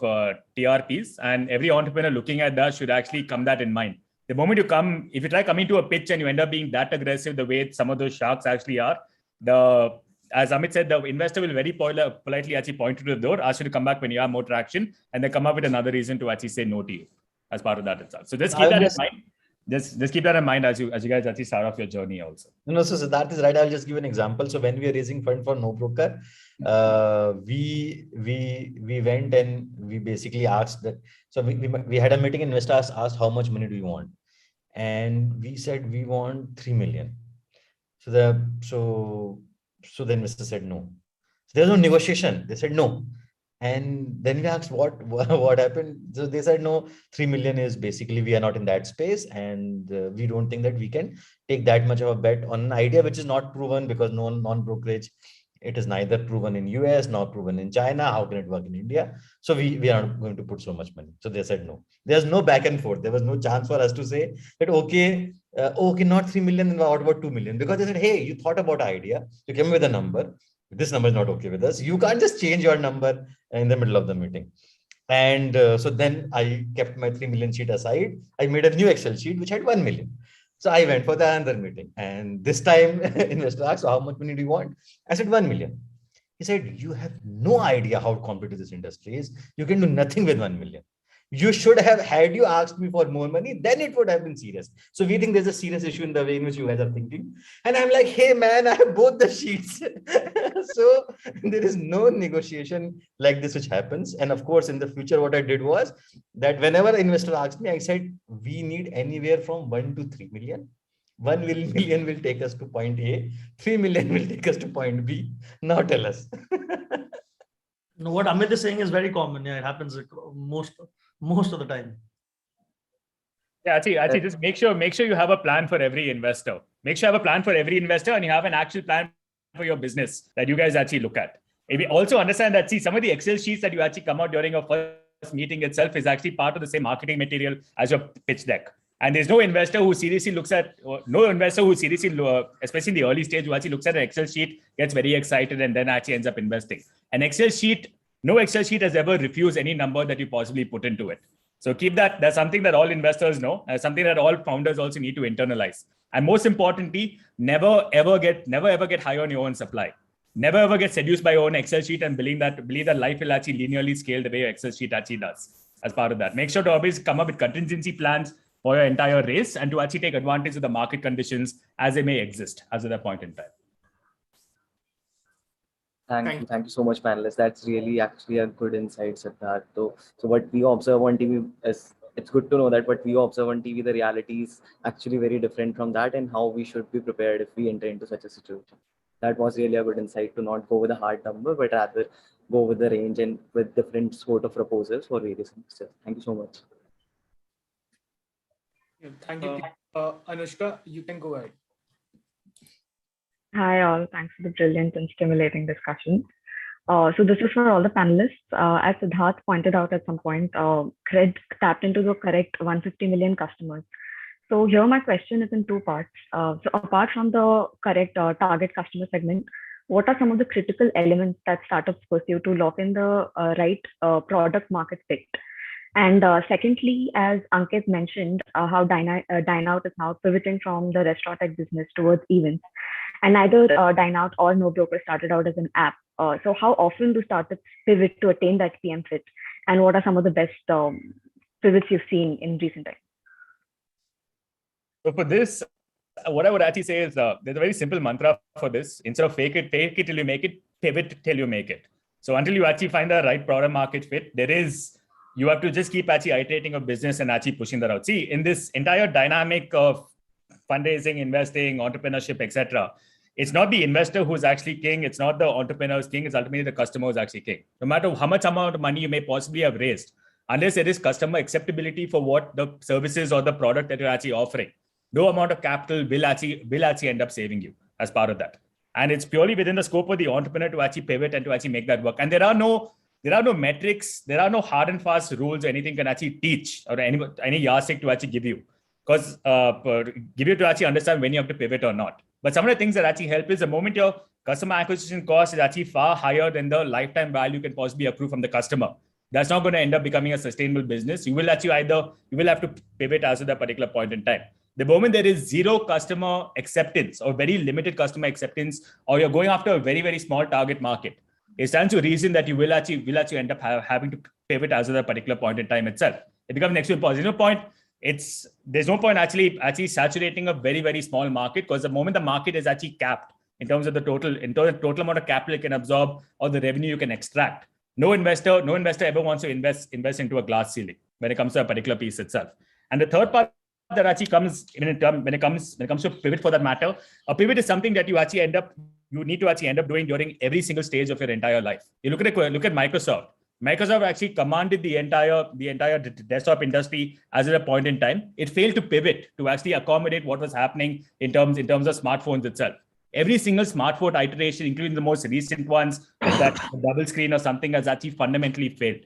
TRPs, and every entrepreneur looking at that should actually come that in mind. The moment if you try coming to a pitch and you end up being that aggressive the way some of those sharks actually are, as Amit said, the investor will very politely actually point you to the door, ask you to come back when you have more traction, and then come up with another reason to actually say no to you as part of that itself. So just keep that in mind. Just keep that in mind as you guys actually start off your journey also. No, so Siddharth is right. I'll just give an example. So when we are raising fund for NoBroker, we went and we basically asked that. So we had a meeting, and investors asked how much money do you want, and we said we want 3 million. So the investor said no. So there's no negotiation. They said no. And then we asked what happened. So they said, no, 3 million is basically, we are not in that space. And we don't think that we can take that much of a bet on an idea which is not proven, because non-brokerage, it is neither proven in US nor proven in China. How can it work in India? So we are not going to put so much money. So they said no. There's no back and forth. There was no chance for us to say that, okay, not 3 million, what about 2 million? Because they said, hey, you thought about an idea, you came with a number. This number is not okay with us. You can't just change your number in the middle of the meeting. And so then I kept my 3 million sheet aside. I made a new Excel sheet which had 1 million. So I went for the another meeting. And this time investor asked, so how much money do you want? I said 1 million. He said, you have no idea how competitive this industry is. You can do nothing with 1 million. You should have, had you asked me for more money, then it would have been serious. So we think there's a serious issue in the way in which you guys are thinking. And I'm like, hey man, I have both the sheets. So there is no negotiation like this which happens. And of course, in the future, what I did was that whenever an investor asked me, I said, we need anywhere from 1 to 3 million. 1 million will take us to point A, 3 million will take us to point B. Now tell us. No, what Amit is saying is very common. Yeah, it happens most of the time. Yeah, actually, just make sure you have a plan for every investor. Make sure you have a plan for every investor, and you have an actual plan for your business that you guys actually look at. Maybe also understand that, see, some of the Excel sheets that you actually come out during your first meeting itself is actually part of the same marketing material as your pitch deck. And there's no investor who seriously looks at, especially in the early stage, who actually looks at an Excel sheet, gets very excited, and then actually ends up investing. An Excel sheet, no Excel sheet has ever refused any number that you possibly put into it. So keep that. That's something that all investors know. Something that all founders also need to internalize. And most importantly, never ever get high on your own supply. Never ever get seduced by your own Excel sheet and believe that life will actually linearly scale the way your Excel sheet actually does. As part of that, make sure to always come up with contingency plans for your entire race and to actually take advantage of the market conditions as they may exist as at that point in time. Thank you so much, panelists. That's really actually a good insight, Siddharth. So what we observe on TV is, it's good to know that what we observe on TV, the reality is actually very different from that, and how we should be prepared if we enter into such a situation. That was really a good insight, to not go with a hard number, but rather go with the range and with different sort of proposals for various investors. Thank you so much. Thank you. Anushka, you can go ahead. Hi all, thanks for the brilliant and stimulating discussion. So this is for all the panelists. As Siddharth pointed out at some point, Cred tapped into the correct 150 million customers. So here my question is in two parts. So apart from the correct target customer segment, what are some of the critical elements that startups pursue to lock in the right product market fit? And secondly, as Ankit mentioned, how Dineout is now pivoting from the restaurant tech business towards events. And neither Dineout or NoBroker started out as an app. So how often do startups pivot to attain that PM fit? And what are some of the best pivots you've seen in recent times? So for this, what I would actually say is there's a very simple mantra for this. Instead of fake it till you make it, pivot till you make it. So until you actually find the right product market fit, you have to just keep actually iterating a business and actually pushing that out. See, in this entire dynamic of fundraising, investing, entrepreneurship, etc., it's not the investor who's actually king. It's not the entrepreneur's king. It's ultimately the customer who's actually king. No matter how much amount of money you may possibly have raised, unless there is customer acceptability for what the services or the product that you're actually offering, no amount of capital will actually end up saving you as part of that. And it's purely within the scope of the entrepreneur to actually pivot and to actually make that work. And there are no metrics, there are no hard and fast rules or anything can actually teach or any yardstick to actually give you. Because give you to actually understand when you have to pivot or not. But some of the things that actually help is the moment your customer acquisition cost is actually far higher than the lifetime value you can possibly accrue from the customer. That's not going to end up becoming a sustainable business. You will have to pivot as at that particular point in time. The moment there is zero customer acceptance or very limited customer acceptance, or you're going after a very, very small target market, it stands to reason that you will actually end up having to pivot as at that particular point in time itself. It becomes next to impossible. There's no point actually saturating a very, very small market, because the moment the market is actually capped in terms of the total amount of capital it can absorb or the revenue you can extract, no investor ever wants to invest into a glass ceiling when it comes to a particular piece itself. And the third part that actually comes when it comes to pivot, for that matter, a pivot is something that you need to actually end up doing during every single stage of your entire life. You look at Microsoft. Microsoft actually commanded the entire desktop industry as at a point in time. It failed to pivot to actually accommodate what was happening in terms of smartphones itself. Every single smartphone iteration, including the most recent ones, that double screen or something, has actually fundamentally failed.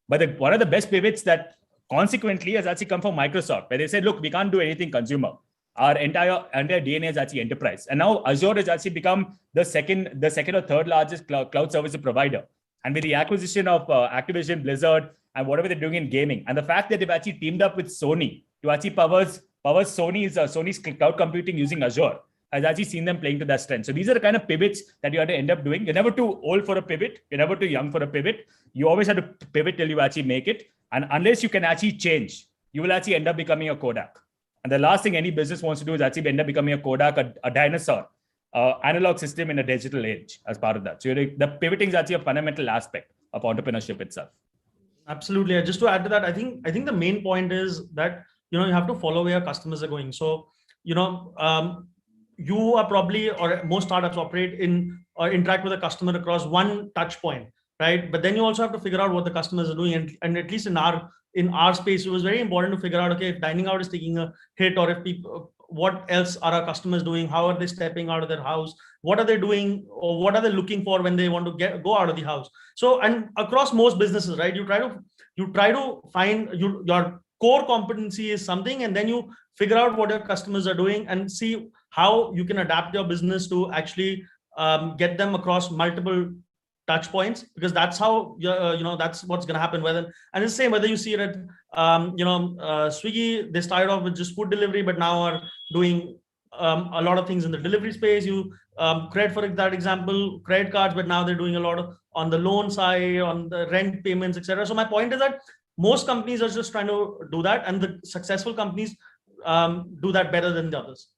But one of the best pivots that consequently has actually come from Microsoft, where they said, look, we can't do anything consumer. Our entire DNA is actually enterprise. And now Azure has actually become the second or third largest cloud service provider. And with the acquisition of Activision, Blizzard, and whatever they're doing in gaming, and the fact that they've actually teamed up with Sony to actually power Sony's cloud computing using Azure, has actually seen them playing to that strength. So these are the kind of pivots that you have to end up doing. You're never too old for a pivot. You're never too young for a pivot. You always have to pivot till you actually make it. And unless you can actually change, you will actually end up becoming a Kodak. And the last thing any business wants to do is actually end up becoming a Kodak, a dinosaur, analog system in a digital age as part of that. So the pivoting is actually a fundamental aspect of entrepreneurship itself. Absolutely. Just to add to that, I think the main point is that, you have to follow where your customers are going. So, you are probably, or most startups operate in or interact with a customer across one touch point, right? But then you also have to figure out what the customers are doing. And at least in our space, it was very important to figure out, okay, if dining out is taking a hit, or if people, what else are our customers doing? How are they stepping out of their house? What are they doing, or what are they looking for when they want to go out of the house? So, and across most businesses, right, you try to find your core competency is something, and then you figure out what your customers are doing and see how you can adapt your business to actually get them across multiple touch points, because that's how that's what's going to happen. And it's the same whether you see it at Swiggy. They started off with just food delivery, but now are doing a lot of things in the delivery space. You credit, for that example, credit cards, but now they're doing a lot of on the loan side, on the rent payments, etc. So my point is that most companies are just trying to do that, and the successful companies do that better than the others.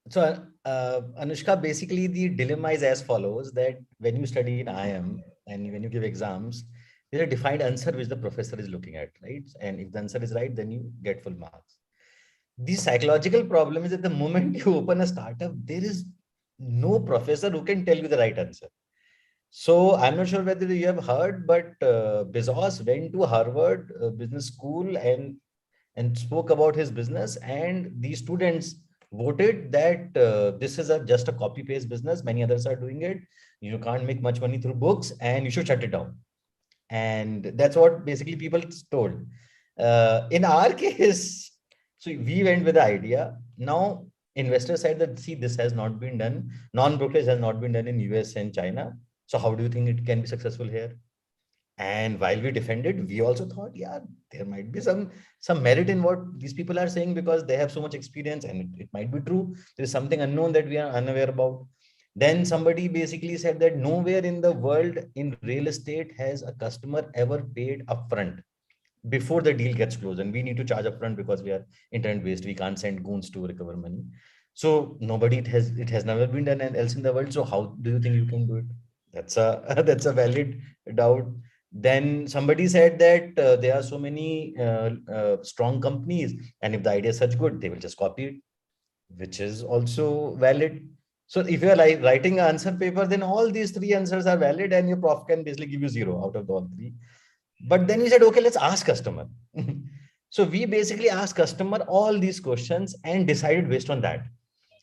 So, Anushka, basically the dilemma is as follows: that when you study in IIM and when you give exams, there's a defined answer which the professor is looking at, right? And if the answer is right, then you get full marks. The psychological problem is that the moment you open a startup, there is no professor who can tell you the right answer. So I'm not sure whether you have heard, but Bezos went to Harvard Business School and spoke about his business, and the students voted that this is just a copy-paste business. Many others are doing it. You can't make much money through books, and you should shut it down. And that's what basically people told. In our case, so we went with the idea. Now, investors said that, see, this has not been done. Non-brokerage has not been done in US and China. So how do you think it can be successful here? And while we defended, we also thought, yeah, there might be some merit in what these people are saying, because they have so much experience, and it might be true. There is something unknown that we are unaware about. Then somebody basically said that nowhere in the world in real estate has a customer ever paid upfront before the deal gets closed, and we need to charge upfront because we are internet-based. We can't send goons to recover money. So it has never been done else in the world. So how do you think you can do it? That's a valid doubt. Then somebody said that there are so many strong companies, and if the idea is such good, they will just copy it, which is also valid. So if you are writing an answer paper, then all these three answers are valid, and your prof can basically give you 0 out of all three. But then we said, okay, let's ask customer. So we basically asked customer all these questions and decided based on that.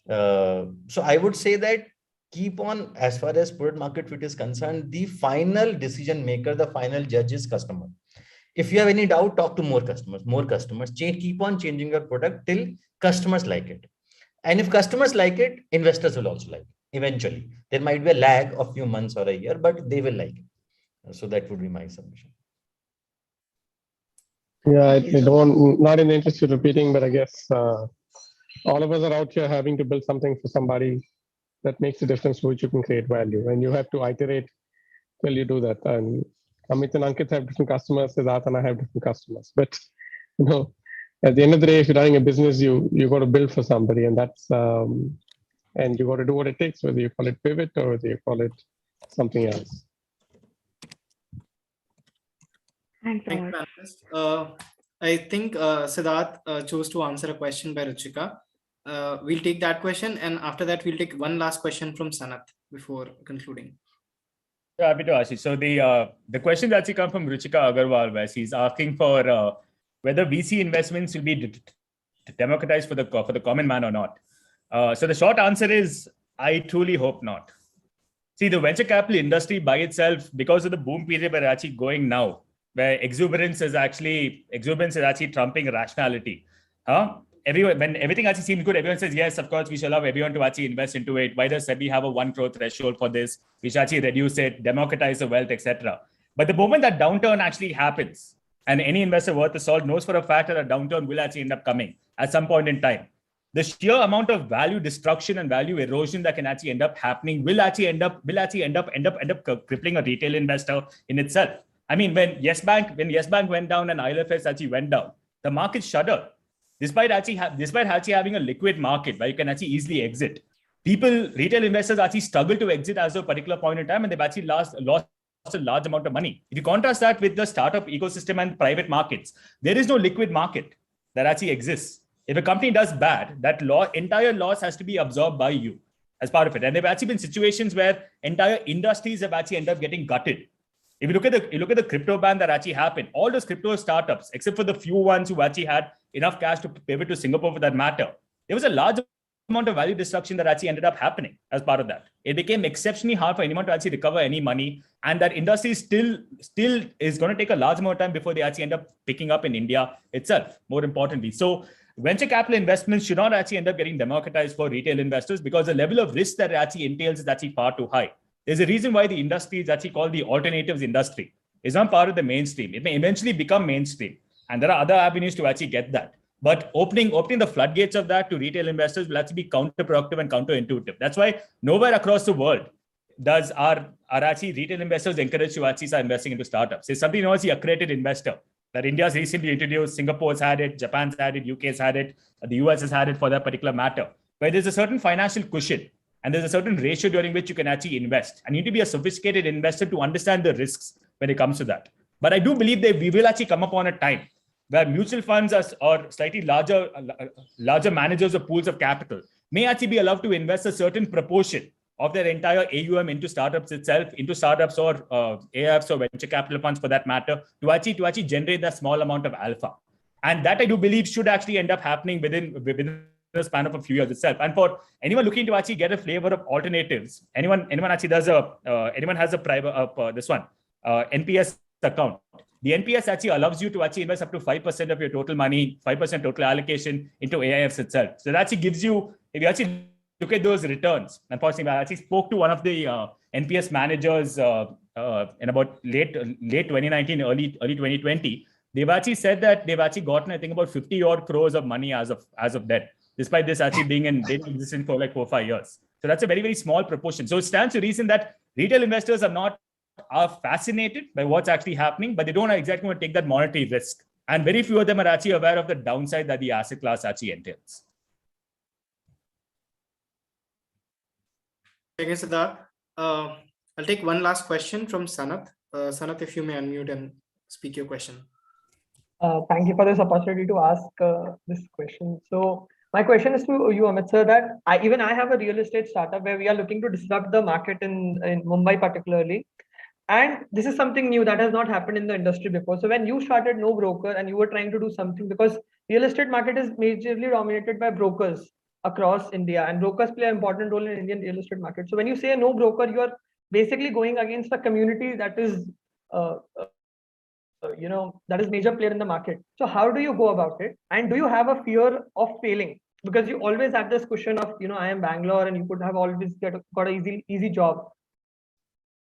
So I would say that keep on, as far as product market fit is concerned, the final decision maker, the final judge is customer. If you have any doubt, talk to more customers, keep on changing your product till customers like it. And if customers like it, investors will also like it. Eventually, there might be a lag of a few months or a year, but they will like it. So that would be my submission. Yeah, I don't, not in the interest of repeating, but I guess all of us are out here having to build something for somebody that makes a difference for which you can create value. And you have to iterate till you do that. And Amit and Ankit have different customers, Siddharth and I have different customers. But at the end of the day, if you're running a business, you got to build for somebody, and that's and you got to do what it takes, whether you call it pivot or whether you call it something else. Thanks, I think Siddharth chose to answer a question by Ruchika. We'll take that question, and after that, we'll take one last question from Sanath before concluding. Yeah, happy to Ashish. So the question that's come from Ruchika Agarwal, where she's asking for whether VC investments will be democratized for the common man or not. So the short answer is, I truly hope not. See, the venture capital industry by itself, because of the boom period we're actually going now, where exuberance is actually trumping rationality. When everything actually seems good, everyone says, yes, of course, we shall allow everyone to actually invest into it. Why does SEBI have a 1 crore threshold for this? We should actually reduce it, democratize the wealth, etc. But the moment that downturn actually happens, and any investor worth the salt knows for a fact that a downturn will actually end up coming at some point in time, the sheer amount of value destruction and value erosion that can actually end up happening will actually end up crippling a retail investor in itself. I mean, when Yes Bank went down and ILFS actually went down, the market shuddered. Despite actually having a liquid market where you can actually easily exit, retail investors actually struggle to exit as a particular point in time, and they've actually lost a large amount of money. If you contrast that with the startup ecosystem and private markets, there is no liquid market that actually exists. If a company does bad, that entire loss has to be absorbed by you as part of it. And there have actually been situations where entire industries have actually ended up getting gutted. If you look at the crypto ban that actually happened, all those crypto startups, except for the few ones who actually had enough cash to pivot to Singapore for that matter, there was a large amount of value destruction that actually ended up happening as part of that. It became exceptionally hard for anyone to actually recover any money, and that industry still is going to take a large amount of time before they actually end up picking up in India itself, more importantly. So venture capital investments should not actually end up getting democratized for retail investors because the level of risk that it actually entails is actually far too high. There's a reason why the industry is actually called the alternatives industry. It's not part of the mainstream. It may eventually become mainstream, and there are other avenues to actually get that. But opening the floodgates of that to retail investors will actually be counterproductive and counterintuitive. That's why nowhere across the world are actually retail investors encouraged to actually start investing into startups. It's something known as the accredited investor that India's recently introduced. Singapore's had it, Japan's had it, UK's had it, the US has had it for that particular matter. Where there's a certain financial cushion and there's a certain ratio during which you can actually invest. And you need to be a sophisticated investor to understand the risks when it comes to that. But I do believe that we will actually come upon a time where mutual funds or slightly larger managers of pools of capital may actually be allowed to invest a certain proportion of their entire AUM into startups itself, into startups or AIFs or venture capital funds for that matter, to actually generate that small amount of alpha. And that I do believe should actually end up happening within the span of a few years itself. And for anyone looking to actually get a flavor of alternatives, anyone actually has a private NPS account. The NPS actually allows you to actually invest up to 5% of your total money, 5% total allocation into AIFs itself. So that actually gives you, if you actually look at those returns, unfortunately, I actually spoke to one of the NPS managers in about late 2019, early 2020. They've actually said that they've actually gotten, I think, about 50 odd crores of money as of debt, despite this actually being in existence for like 4 or 5 years. So that's a very, very small proportion. So it stands to reason that retail investors are fascinated by what's actually happening, but they don't exactly want to take that monetary risk. And very few of them are actually aware of the downside that the asset class actually entails. Thank you, Siddharth. I'll take one last question from Sanath. Sanath, if you may unmute and speak your question. Thank you for this opportunity to ask this question. So my question is to you, Amit sir, that I have a real estate startup where we are looking to disrupt the market in Mumbai particularly. And this is something new that has not happened in the industry before. So when you started NoBroker and you were trying to do something, because real estate market is majorly dominated by brokers across India, and brokers play an important role in Indian real estate market. So when you say a NoBroker, you are basically going against a community that is that is major player in the market. So how do you go about it? And do you have a fear of failing? Because you always had this question of, I am Bangalore, and you could have always got an easy job.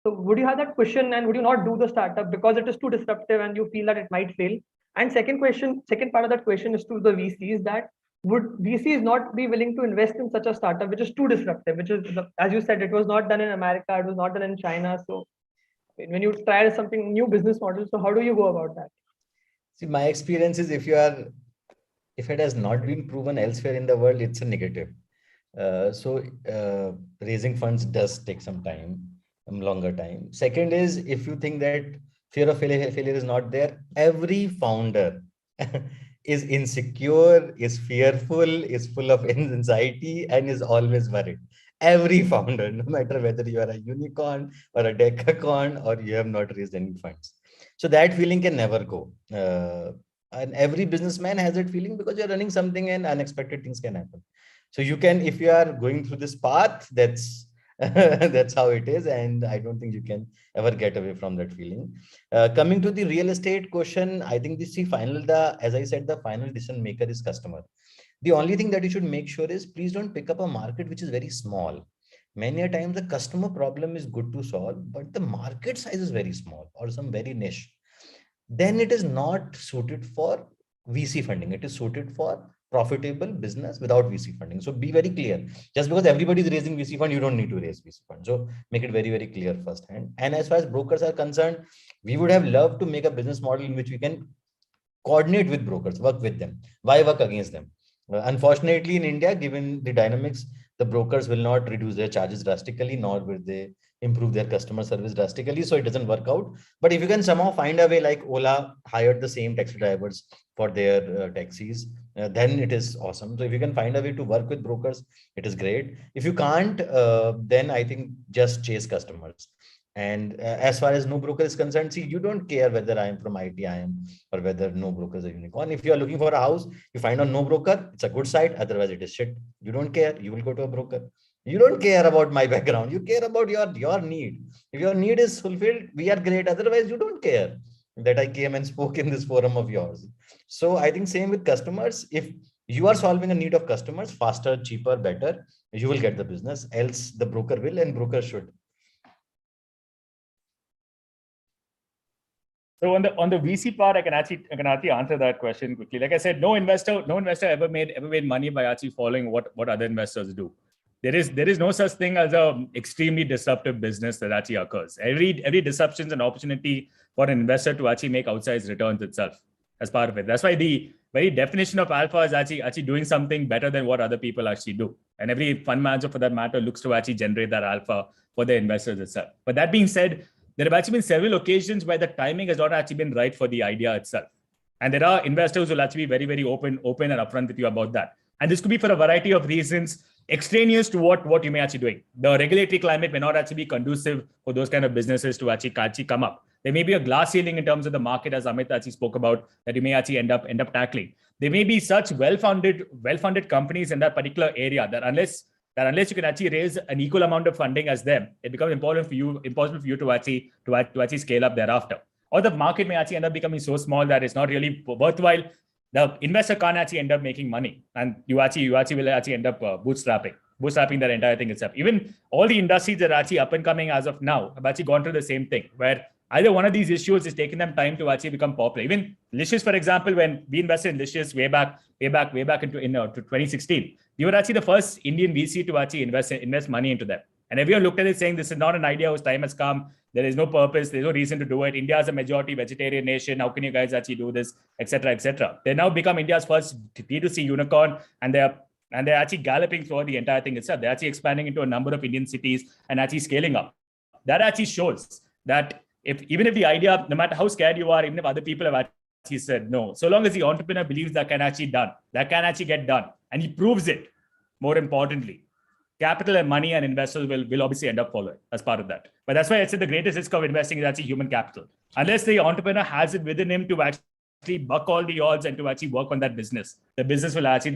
So would you have that question, and would you not do the startup because it is too disruptive and you feel that it might fail? And second part of that question is to the VCs, that would VCs not be willing to invest in such a startup which is too disruptive, which is, as you said, it was not done in America, it was not done in China. So when you try something new business model, so how do you go about that? See, my experience is if it has not been proven elsewhere in the world, it's a negative. So raising funds does take some time, longer time. Second is, if you think that fear of failure is not there, every founder is insecure, is fearful, is full of anxiety, and is always worried. Every founder, no matter whether you are a unicorn or a decacorn or you have not raised any funds. So that feeling can never go. And every businessman has that feeling because you're running something and unexpected things can happen. So you can, if you are going through this path, that's that's how it is. And I don't think you can ever get away from that feeling. Coming to the real estate question, I think as I said, the final decision maker is customer. The only thing that you should make sure is please don't pick up a market which is very small. Many a times the customer problem is good to solve, but the market size is very small or some very niche. Then it is not suited for VC funding. It is suited for profitable business without VC funding. So be very clear. Just because everybody is raising VC fund, you don't need to raise VC fund. So make it very, very clear firsthand. And as far as brokers are concerned, we would have loved to make a business model in which we can coordinate with brokers, work with them. Why work against them? Unfortunately, in India, given the dynamics, the brokers will not reduce their charges drastically, nor will they improve their customer service drastically. So it doesn't work out. But if you can somehow find a way, like Ola hired the same taxi drivers for their taxis, then it is awesome. So if you can find a way to work with brokers, it is great. If you can't, then I think just chase customers. And as far as NoBroker is concerned, see, you don't care whether I am from IIM or whether NoBroker is a unicorn. If you are looking for a house, you find on NoBroker, it's a good site. Otherwise, it is shit. You don't care. You will go to a broker. You don't care about my background. You care about your need. If your need is fulfilled, we are great. Otherwise, you don't care that I came and spoke in this forum of yours. So I think same with customers. If you are solving a need of customers faster, cheaper, better, you will get the business. Else the broker will, and broker should. So on the VC part, I can actually answer that question quickly. Like I said, no investor ever made money by actually following what other investors do. There is no such thing as a extremely disruptive business that actually occurs. Every disruption is an opportunity for an investor to actually make outsized returns itself as part of it. That's why the very definition of alpha is actually doing something better than what other people actually do. And every fund manager, for that matter, looks to actually generate that alpha for their investors itself. But that being said, there have actually been several occasions where the timing has not actually been right for the idea itself. And there are investors who will actually be very, very open and upfront with you about that. And this could be for a variety of reasons, extraneous to what you may actually doing. The regulatory climate may not actually be conducive for those kind of businesses to actually come up. There may be a glass ceiling in terms of the market, as Amit actually spoke about, that you may actually end up tackling. There may be such well-funded companies in that particular area that unless you can actually raise an equal amount of funding as them, it becomes impossible for you to actually scale up thereafter. Or the market may actually end up becoming so small that it's not really worthwhile. The investor can't actually end up making money, and you actually will actually end up bootstrapping that entire thing itself. Even all the industries that are actually up and coming as of now have actually gone through the same thing, where either one of these issues is taking them time to actually become popular. Even Licious, for example, when we invested in Licious way back into 2016, we were actually the first Indian VC to actually invest money into them. And everyone looked at it saying, this is not an idea whose time has come. There is no purpose. There's no reason to do it. India is a majority vegetarian nation. How can you guys actually do this, etc., etc.? They now become India's first D2C unicorn, and they're actually galloping through the entire thing itself. They're actually expanding into a number of Indian cities and actually scaling up. That actually shows that even if the idea, no matter how scared you are, even if other people have actually said no, so long as the entrepreneur believes that can actually get done, and he proves it, more importantly, capital and money and investors will obviously end up following as part of that. But that's why I said the greatest risk of investing is actually human capital. Unless the entrepreneur has it within him to actually buck all the odds and to actually work on that business, the business will actually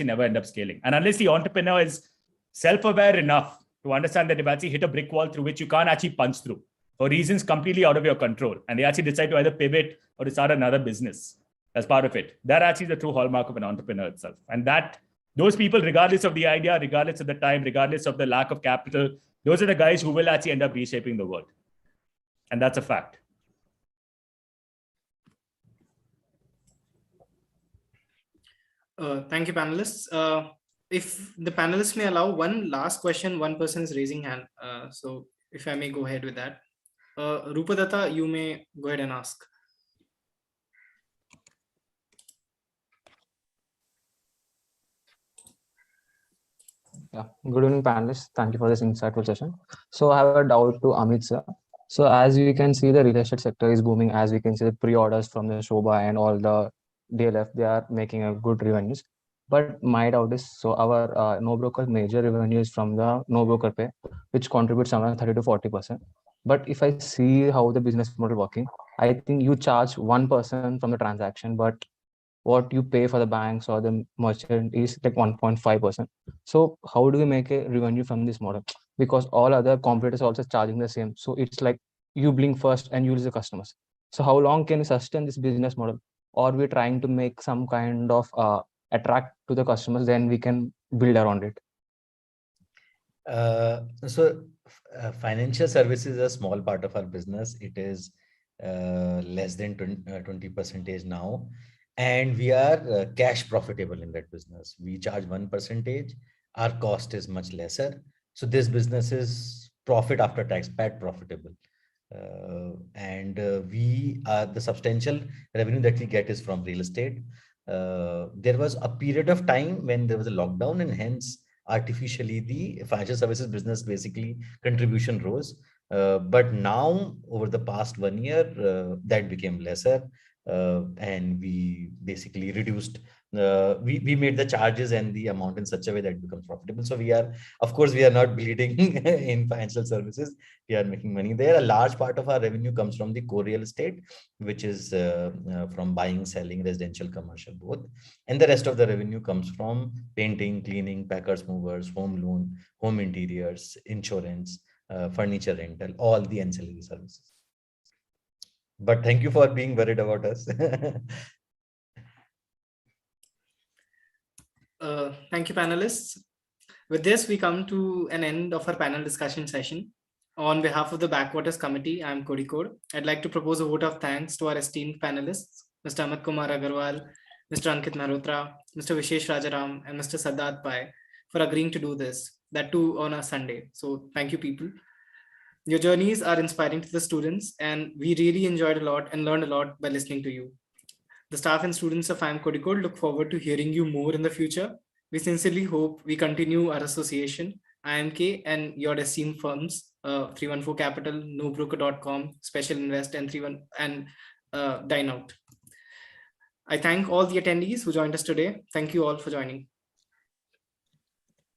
never end up scaling. And unless the entrepreneur is self-aware enough to understand that they've actually hit a brick wall through which you can't actually punch through for reasons completely out of your control, and they actually decide to either pivot or to start another business as part of it, that actually is the true hallmark of an entrepreneur itself. And that those people, regardless of the idea, regardless of the time, regardless of the lack of capital, those are the guys who will actually end up reshaping the world. And that's a fact. Thank you, panelists. If the panelists may allow one last question, one person is raising hand. So if I may go ahead with that. Rupadatta, you may go ahead and ask. Yeah, good evening, panelists. Thank you for this insightful session. So I have a doubt to Amit sir. So as we can see, the real estate sector is booming. As we can see, the pre-orders from the Shobha and all the DLF, they are making a good revenues. But my doubt is, so our NoBroker major revenue is from the NoBroker pay, which contributes around 30 to 40%. But if I see how the business model working, I think you charge 1% from the transaction, but what you pay for the banks or the merchant is like 1.5%. So how do we make a revenue from this model? Because all other competitors also charging the same. So it's like you blink first and you lose the customers. So how long can we sustain this business model? Or we're trying to make some kind of attract to the customers, then we can build around it. Financial services is a small part of our business. It is less than 20% now. And we are cash profitable in that business. We charge 1%. Our cost is much lesser. So this business is profit after tax, PAT profitable. We are the substantial revenue that we get is from real estate. There was a period of time when there was a lockdown, and hence artificially the financial services business basically contribution rose. But now over the past 1 year, that became lesser. And we basically reduced, we made the charges and the amount in such a way that it becomes profitable. So we are, of course, we are not bleeding in financial services. We are making money there. A large part of our revenue comes from the core real estate, which is from buying, selling, residential, commercial, both. And the rest of the revenue comes from painting, cleaning, packers, movers, home loan, home interiors, insurance, furniture rental, all the ancillary services. But thank you for being worried about us. Thank you, panelists. With this, we come to an end of our panel discussion session. On behalf of the Backwaters Committee, I'm Kozhikode. I'd like to propose a vote of thanks to our esteemed panelists, Mr. Amit Kumar Agarwal, Mr. Ankit Mehrotra, Mr. Vishesh Rajaram, and Mr. Siddharth Pai for agreeing to do this, that too on a Sunday. So thank you, people. Your journeys are inspiring to the students, and we really enjoyed a lot and learned a lot by listening to you. The staff and students of IIM Kozhikode look forward to hearing you more in the future. We sincerely hope we continue our association, IIMK, and your esteemed firms, 314 Capital, NoBroker.com, Special Invest, and Dineout. I thank all the attendees who joined us today. Thank you all for joining.